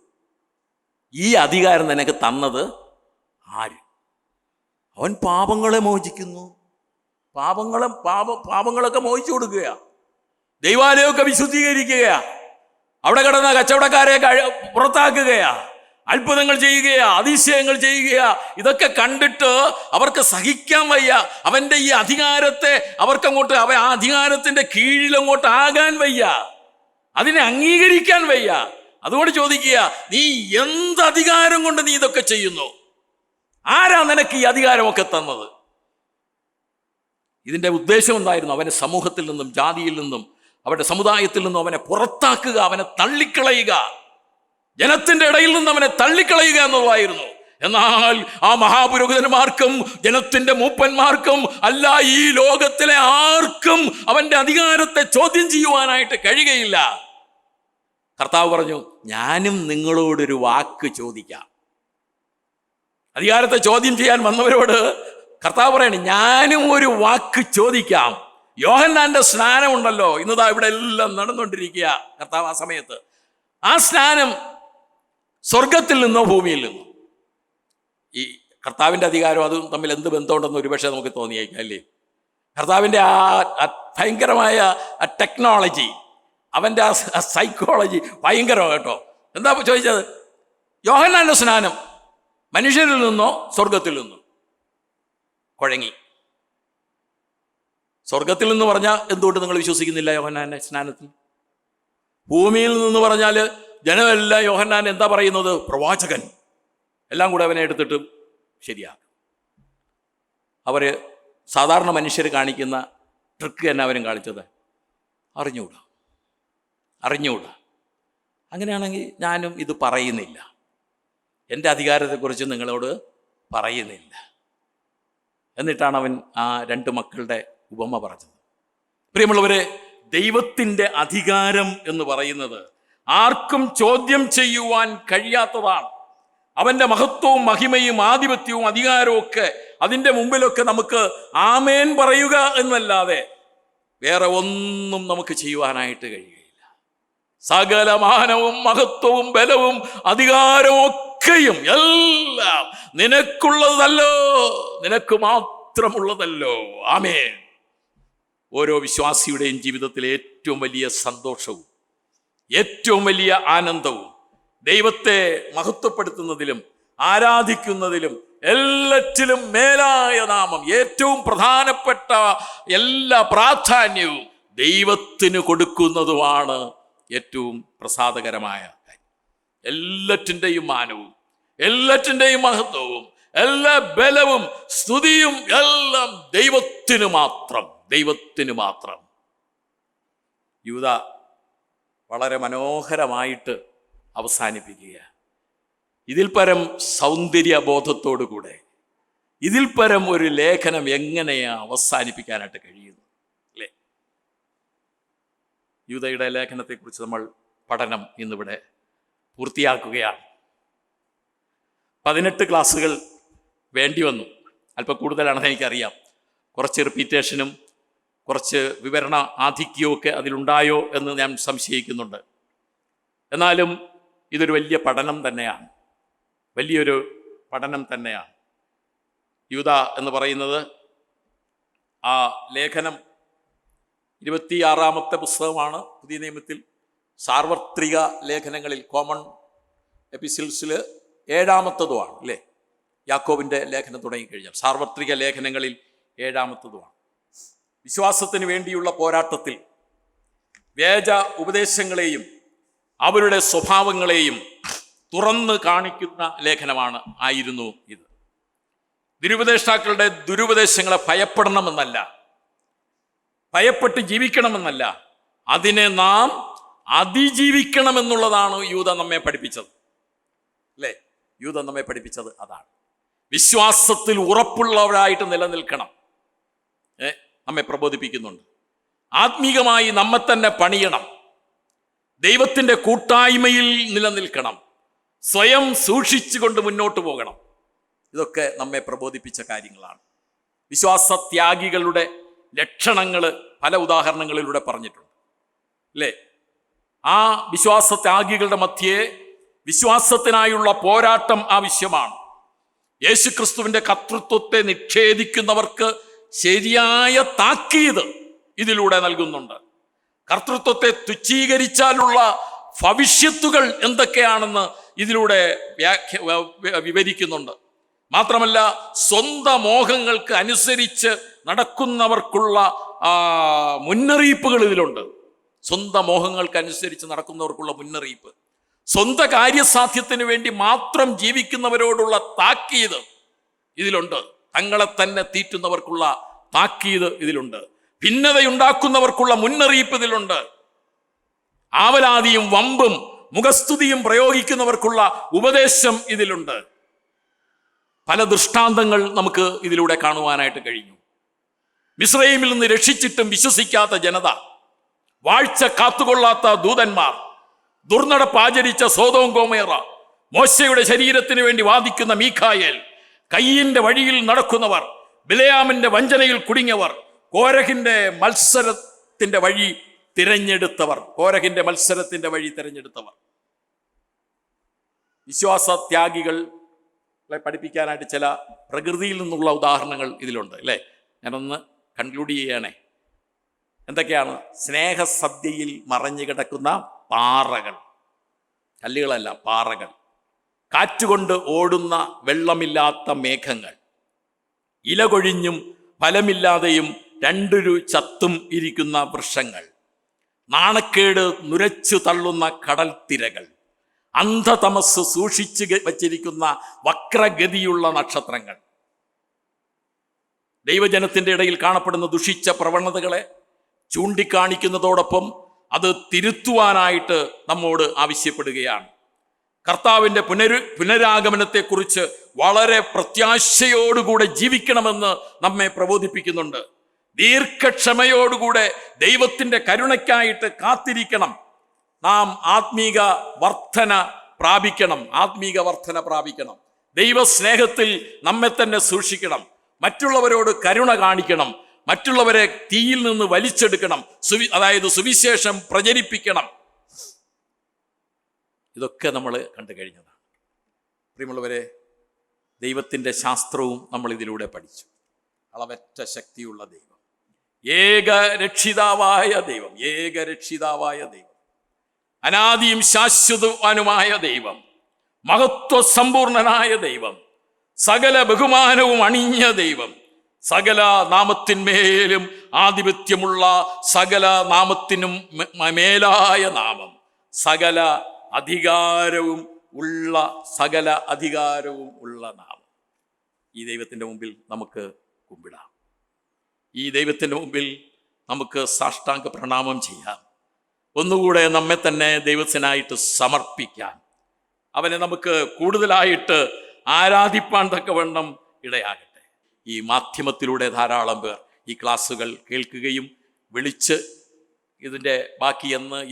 ഈ അധികാരം നിനക്ക് തന്നത് ആര്? അവൻ പാപങ്ങളെ മോചിക്കുന്നു. പാപങ്ങളൊക്കെ മോചിച്ചു കൊടുക്കുക, ദൈവാലയമൊക്കെ വിശുദ്ധീകരിക്കുക, അവിടെ കിടന്ന കച്ചവടക്കാരെ പുറത്താക്കുകയാ, അത്ഭുതങ്ങൾ ചെയ്യുകയാ, അതിശയങ്ങൾ ചെയ്യുകയാ. ഇതൊക്കെ കണ്ടിട്ട് അവർക്ക് സഹിക്കാൻ വയ്യ. അവൻ്റെ ഈ അധികാരത്തെ അവർക്കങ്ങോട്ട് ആ അധികാരത്തിൻ്റെ കീഴിലങ്ങോട്ട് ആകാൻ വയ്യ, അതിനെ അംഗീകരിക്കാൻ വയ്യ. അതുകൊണ്ട് ചോദിക്കുക, നീ എന്ത് അധികാരം കൊണ്ട് നീ ഇതൊക്കെ ചെയ്യുന്നു? ആരാ നിനക്ക് ഈ അധികാരമൊക്കെ തന്നത്? ഇതിൻ്റെ ഉദ്ദേശം എന്തായിരുന്നു? അവനെ സമൂഹത്തിൽ നിന്നും ജാതിയിൽ നിന്നും അവരുടെ സമുദായത്തിൽ നിന്നും അവനെ പുറത്താക്കുക, അവനെ തള്ളിക്കളയുക, ജനത്തിൻ്റെ ഇടയിൽ നിന്ന് അവനെ തള്ളിക്കളയുക എന്നുള്ളതായിരുന്നു. എന്നാൽ ആ മഹാപുരോഹിതന്മാർക്കും ജനത്തിൻ്റെ മൂപ്പന്മാർക്കും അല്ല, ഈ ലോകത്തിലെ ആർക്കും അവൻ്റെ അധികാരത്തെ ചോദ്യം ചെയ്യുവാനായിട്ട് കഴിയുകയില്ല. കർത്താവ് പറഞ്ഞു, ഞാനും നിങ്ങളോടൊരു വാക്ക് ചോദിക്കാം. അധികാരത്തെ ചോദ്യം ചെയ്യാൻ വന്നവരോട് കർത്താവ് പറയണേ, ഞാനും ഒരു വാക്ക് ചോദിക്കാം. യോഹന്നാന്റെ സ്നാനം ഉണ്ടല്ലോ, ഇന്നതാ ഇവിടെ എല്ലാം നടന്നുകൊണ്ടിരിക്കുക. കർത്താവ് ആ സമയത്ത് ആ സ്നാനം സ്വർഗത്തിൽ നിന്നോ ഭൂമിയിൽ നിന്നോ? ഈ കർത്താവിൻ്റെ അധികാരം അതും തമ്മിൽ എന്ത് ബന്ധമുണ്ടെന്ന് ഒരുപക്ഷെ നമുക്ക് തോന്നിയേക്കാം അല്ലേ? കർത്താവിൻ്റെ ആ ഭയങ്കരമായ ടെക്നോളജി, അവൻ്റെ ആ സൈക്കോളജി ഭയങ്കരമാണ് കേട്ടോ. എന്താ ചോദിച്ചത്? യോഹന്നാന്റെ സ്നാനം മനുഷ്യരിൽ നിന്നോ സ്വർഗത്തിൽ നിന്നോ? കുഴങ്ങി. സ്വർഗത്തിൽ നിന്ന് പറഞ്ഞാൽ എന്തുകൊണ്ട് നിങ്ങൾ വിശ്വസിക്കുന്നില്ല യോഹന്നാന്റെ സ്നാനത്തിൽ? ഭൂമിയിൽ നിന്ന് പറഞ്ഞാൽ ജനമെല്ലാം യോഹന്നാൻ എന്താ പറയുന്നത്? പ്രവാചകൻ. എല്ലാം കൂടെ അവനെ എടുത്തിട്ട് ശരിയാക്കും. അവർ സാധാരണ മനുഷ്യർ കാണിക്കുന്ന ട്രിക്ക് തന്നെ അവരും കാണിച്ചത്. അറിഞ്ഞുകൂടാ. അങ്ങനെയാണെങ്കിൽ ഞാനും ഇത് പറയുന്നില്ല, എൻ്റെ അധികാരത്തെക്കുറിച്ച് നിങ്ങളോട് പറയുന്നില്ല എന്നിട്ടാണ് അവൻ ആ 2 മക്കളുടെ ഉപമ പറഞ്ഞത്. പ്രിയമുള്ളവരെ, ദൈവത്തിൻ്റെ അധികാരം എന്ന് പറയുന്നത് ആർക്കും ചോദ്യം ചെയ്യുവാൻ കഴിയാത്തതാണ്. അവൻ്റെ മഹത്വവും മഹിമയും ആധിപത്യവും അധികാരവും ഒക്കെ അതിൻ്റെ മുമ്പിലൊക്കെ നമുക്ക് ആമേൻ പറയുക എന്നല്ലാതെ വേറെ ഒന്നും നമുക്ക് ചെയ്യുവാനായിട്ട് കഴിയുകയില്ല. സകല മാനവും മഹത്വവും ബലവും അധികാരവും ഒക്കെയും എല്ലാം നിനക്കുള്ളതല്ലോ, നിനക്ക് മാത്രമുള്ളതല്ലോ. ആമേൻ. ഓരോ വിശ്വാസിയുടെയും ജീവിതത്തിലെ ഏറ്റവും വലിയ സന്തോഷവും ഏറ്റവും വലിയ ആനന്ദവും ദൈവത്തെ മഹത്വപ്പെടുത്തുന്നതിലും ആരാധിക്കുന്നതിലും എല്ലാറ്റിലും മേലായ നാമം, ഏറ്റവും പ്രധാനപ്പെട്ട എല്ലാ പ്രാധാന്യവും ദൈവത്തിന് കൊടുക്കുന്നതുമാണ് ഏറ്റവും പ്രസാദകരമായ കാര്യം. എല്ലാറ്റിൻ്റെയും മാനവും എല്ലാറ്റിൻ്റെയും മഹത്വവും എല്ലാ ബലവും സ്തുതിയും എല്ലാം ദൈവത്തിന് മാത്രം. യൂദാ വളരെ മനോഹരമായിട്ട് അവസാനിപ്പിക്കുക. ഇതിൽ പരം സൗന്ദര്യബോധത്തോടുകൂടെ ഇതിൽ പരം ഒരു ലേഖനം എങ്ങനെയാ അവസാനിപ്പിക്കാനായിട്ട് കഴിയുന്നു അല്ലേ? യൂദയുടെ ലേഖനത്തെക്കുറിച്ച് നമ്മൾ പഠനം ഇന്നിവിടെ പൂർത്തിയാക്കുകയാണ്. 18 ക്ലാസ്സുകൾ വേണ്ടി വന്നു. അല്പം കൂടുതലാണെന്ന് എനിക്കറിയാം. കുറച്ച് റിപ്പീറ്റേഷനും കുറച്ച് വിവരണ ആധിക്യവും ഒക്കെ അതിലുണ്ടായോ എന്ന് ഞാൻ സംശയിക്കുന്നുണ്ട്. എന്നാലും ഇതൊരു വലിയ പഠനം തന്നെയാണ്, വലിയൊരു പഠനം തന്നെയാണ്. യൂദ എന്ന് പറയുന്നത് ആ ലേഖനം 26-ാമത്തെ പുസ്തകമാണ് പുതിയ നിയമത്തിൽ. സാർവത്രിക ലേഖനങ്ങളിൽ, കോമൺ എപ്പിസിൽസിൽ 7-ാമത്തതുമാണ് അല്ലേ? യാക്കോബിൻ്റെ ലേഖനം തുടങ്ങിക്കഴിഞ്ഞാൽ സാർവത്രിക ലേഖനങ്ങളിൽ 7-ാമത്തതുമാണ്. വിശ്വാസത്തിന് വേണ്ടിയുള്ള പോരാട്ടത്തിൽ വ്യാജ ഉപദേശങ്ങളെയും അവരുടെ സ്വഭാവങ്ങളെയും തുറന്ന് കാണിക്കുന്ന ആയിരുന്നു ഇത്. ദുരുപദേഷ്ടാക്കളുടെ ദുരുപദേശങ്ങളെ ഭയപ്പെടണമെന്നല്ല, ഭയപ്പെട്ട് ജീവിക്കണമെന്നല്ല, അതിനെ നാം അതിജീവിക്കണമെന്നുള്ളതാണ് യൂദ നമ്മെ പഠിപ്പിച്ചത് അല്ലേ? യൂദ നമ്മെ പഠിപ്പിച്ചത് അതാണ്. വിശ്വാസത്തിൽ ഉറപ്പുള്ളവരായിട്ട് നിലനിൽക്കണം നമ്മെ പ്രബോധിപ്പിക്കുന്നുണ്ട്. ആത്മീകമായി നമ്മെ തന്നെ പണിയണം, ദൈവത്തിൻ്റെ കൂട്ടായ്മയിൽ നിലനിൽക്കണം, സ്വയം സൂക്ഷിച്ചുകൊണ്ട് മുന്നോട്ട് പോകണം. ഇതൊക്കെ നമ്മെ പ്രബോധിപ്പിച്ച കാര്യങ്ങളാണ്. വിശ്വാസത്യാഗികളുടെ ലക്ഷണങ്ങൾ പല ഉദാഹരണങ്ങളിലൂടെ പറഞ്ഞിട്ടുണ്ട് അല്ലേ? ആ വിശ്വാസത്യാഗികളുടെ മധ്യേ വിശ്വാസത്തിനായുള്ള പോരാട്ടം ആവശ്യമാണ്. യേശുക്രിസ്തുവിൻ്റെ കർത്തൃത്വത്തെ നിഷേധിക്കുന്നവർക്ക് ശരിയായ താക്കീത് ഇതിലൂടെ നൽകുന്നുണ്ട്. കർത്തൃത്വത്തെ തുച്ഛീകരിച്ചാലുള്ള ഭവിഷ്യത്തുകൾ എന്തൊക്കെയാണെന്ന് ഇതിലൂടെ വിവരിക്കുന്നുണ്ട്. മാത്രമല്ല, സ്വന്തം മോഹങ്ങൾക്ക് അനുസരിച്ച് നടക്കുന്നവർക്കുള്ള മുന്നറിയിപ്പുകൾ ഇതിലുണ്ട്. സ്വന്തം മോഹങ്ങൾക്കനുസരിച്ച് നടക്കുന്നവർക്കുള്ള മുന്നറിയിപ്പ്, സ്വന്തം കാര്യസാധ്യത്തിന് വേണ്ടി മാത്രം ജീവിക്കുന്നവരോടുള്ള താക്കീത് ഇതിലുണ്ട്. തങ്ങളെ തന്നെ തീറ്റുന്നവർക്കുള്ള താക്കീത് ഇതിലുണ്ട്. ഭിന്നതയുണ്ടാക്കുന്നവർക്കുള്ള മുന്നറിയിപ്പ് ഇതിലുണ്ട്. ആവലാതിയും വമ്പും മുഖസ്തുതിയും പ്രയോഗിക്കുന്നവർക്കുള്ള ഉപദേശം ഇതിലുണ്ട്. പല ദൃഷ്ടാന്തങ്ങൾ നമുക്ക് ഇതിലൂടെ കാണുവാനായിട്ട് കഴിഞ്ഞു. മിസ്രയീമിൽ നിന്ന് രക്ഷിച്ചിട്ടും വിശ്വസിക്കാത്ത ജനത, വാഴ്ച കാത്തുകൊള്ളാത്ത ദൂതന്മാർ, ദുർനടപ്പാചരിച്ച സോദോം ഗോമോറ, മോശയുടെ ശരീരത്തിന് വേണ്ടി വാദിക്കുന്ന മീഖായേൽ, കയ്യിന്റെ വഴിയിൽ നടക്കുന്നവർ, ബിലയാമിന്റെ വഞ്ചനയിൽ കുടുങ്ങിയവർ, കോരഹിന്റെ മത്സരത്തിന്റെ വഴി തിരഞ്ഞെടുത്തവർ. വിശ്വാസത്യാഗികളെ പഠിപ്പിക്കാനായിട്ട് ചില പ്രകൃതിയിൽ നിന്നുള്ള ഉദാഹരണങ്ങൾ ഇതിലുണ്ട് അല്ലേ? ഞാനൊന്ന് കൺക്ലൂഡ് ചെയ്യണേ. എന്തൊക്കെയാണ്? സ്നേഹസദ്യയിൽ മറഞ്ഞു കിടക്കുന്ന പാറകൾ, കല്ലുകളല്ല, പാറകൾ. കാറ്റുകൊണ്ട് ഓടുന്ന വെള്ളമില്ലാത്ത മേഘങ്ങൾ, ഇല കൊഴിഞ്ഞും ഫലമില്ലാതെയും രണ്ടൊരു ചത്തും ഇരിക്കുന്ന വൃക്ഷങ്ങൾ, നാണക്കേട് നുരച്ചു തള്ളുന്ന കടൽ തിരകൾ, അന്ധതമസ് സൂക്ഷിച്ച് വച്ചിരിക്കുന്ന വക്രഗതിയുള്ള നക്ഷത്രങ്ങൾ. ദൈവജനത്തിൻ്റെ ഇടയിൽ കാണപ്പെടുന്ന ദുഷിച്ച പ്രവണതകളെ ചൂണ്ടിക്കാണിക്കുന്നതോടൊപ്പം അത് തിരുത്തുവാനായിട്ട് നമ്മോട് ആവശ്യപ്പെടുകയാണ്. കർത്താവിൻ്റെ പുനരാഗമനത്തെക്കുറിച്ച് വളരെ പ്രത്യാശയോടുകൂടെ ജീവിക്കണമെന്ന് നമ്മെ പ്രബോധിപ്പിക്കുന്നുണ്ട്. ദീർഘക്ഷമയോടുകൂടെ ദൈവത്തിൻ്റെ കരുണയ്ക്കായിട്ട് കാത്തിരിക്കണം. നാം ആത്മീക വർധന പ്രാപിക്കണം. ദൈവസ്നേഹത്തിൽ നമ്മെ തന്നെ സൂക്ഷിക്കണം. മറ്റുള്ളവരോട് കരുണ കാണിക്കണം. മറ്റുള്ളവരെ തീയിൽ നിന്ന് വലിച്ചെടുക്കണം. അതായത് സുവിശേഷം പ്രചരിപ്പിക്കണം. ഇതൊക്കെ നമ്മൾ കണ്ടു കഴിഞ്ഞതാണ്. പ്രിയമുള്ളവരെ, ദൈവത്തിൻ്റെ ശാസ്ത്രവും നമ്മൾ ഇതിലൂടെ പഠിച്ചു. അളവറ്റ ശക്തിയുള്ള ദൈവം, ഏകരക്ഷിതാവായ ദൈവം, അനാദിയും ശാശ്വതവാനുമായ ദൈവം, മഹത്വസമ്പൂർണനായ ദൈവം, സകല ബഹുമാനവും അണിഞ്ഞ ദൈവം, സകല നാമത്തിന്മേലും ആധിപത്യമുള്ള, സകല നാമത്തിനും മേലായ നാമം, സകല അധികാരവും ഉള്ള നാമം. ഈ ദൈവത്തിൻ്റെ മുമ്പിൽ നമുക്ക് കുമ്പിടാം. ഈ ദൈവത്തിൻ്റെ മുമ്പിൽ നമുക്ക് സാഷ്ടാംഗ പ്രണാമം ചെയ്യാം. ഒന്നുകൂടെ നമ്മെ തന്നെ ദൈവത്തിനായിട്ട് സമർപ്പിക്കാം. അവനെ നമുക്ക് കൂടുതലായിട്ട് ആരാധിപ്പാൻ തക്കവണ്ണം ഇടയാകട്ടെ. ഈ മാധ്യമത്തിലൂടെ ധാരാളം പേർ ഈ ക്ലാസ്സുകൾ കേൾക്കുകയും വിളിച്ച് ഇതിൻ്റെ ബാക്കി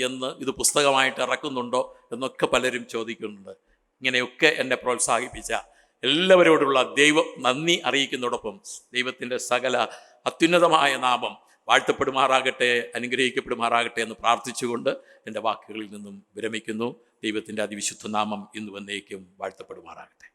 എന്ന് ഇത് പുസ്തകമായിട്ട് ഇറക്കുന്നുണ്ടോ എന്നൊക്കെ പലരും ചോദിക്കുന്നുണ്ട്. ഇങ്ങനെയൊക്കെ എന്നെ പ്രോത്സാഹിപ്പിച്ച എല്ലാവരോടുള്ള നന്ദി അറിയിക്കുന്നതോടൊപ്പം ദൈവത്തിൻ്റെ സകല അത്യുന്നതമായ നാമം വാഴ്ത്തപ്പെടുമാറാകട്ടെ, അനുഗ്രഹിക്കപ്പെടുമാറാകട്ടെ എന്ന് പ്രാർത്ഥിച്ചുകൊണ്ട് എൻ്റെ വാക്കുകളിൽ നിന്നും വിരമിക്കുന്നു. ദൈവത്തിൻ്റെ അതിവിശുദ്ധ നാമം ഇന്ന് വന്നേക്കും വാഴ്ത്തപ്പെടുമാറാകട്ടെ.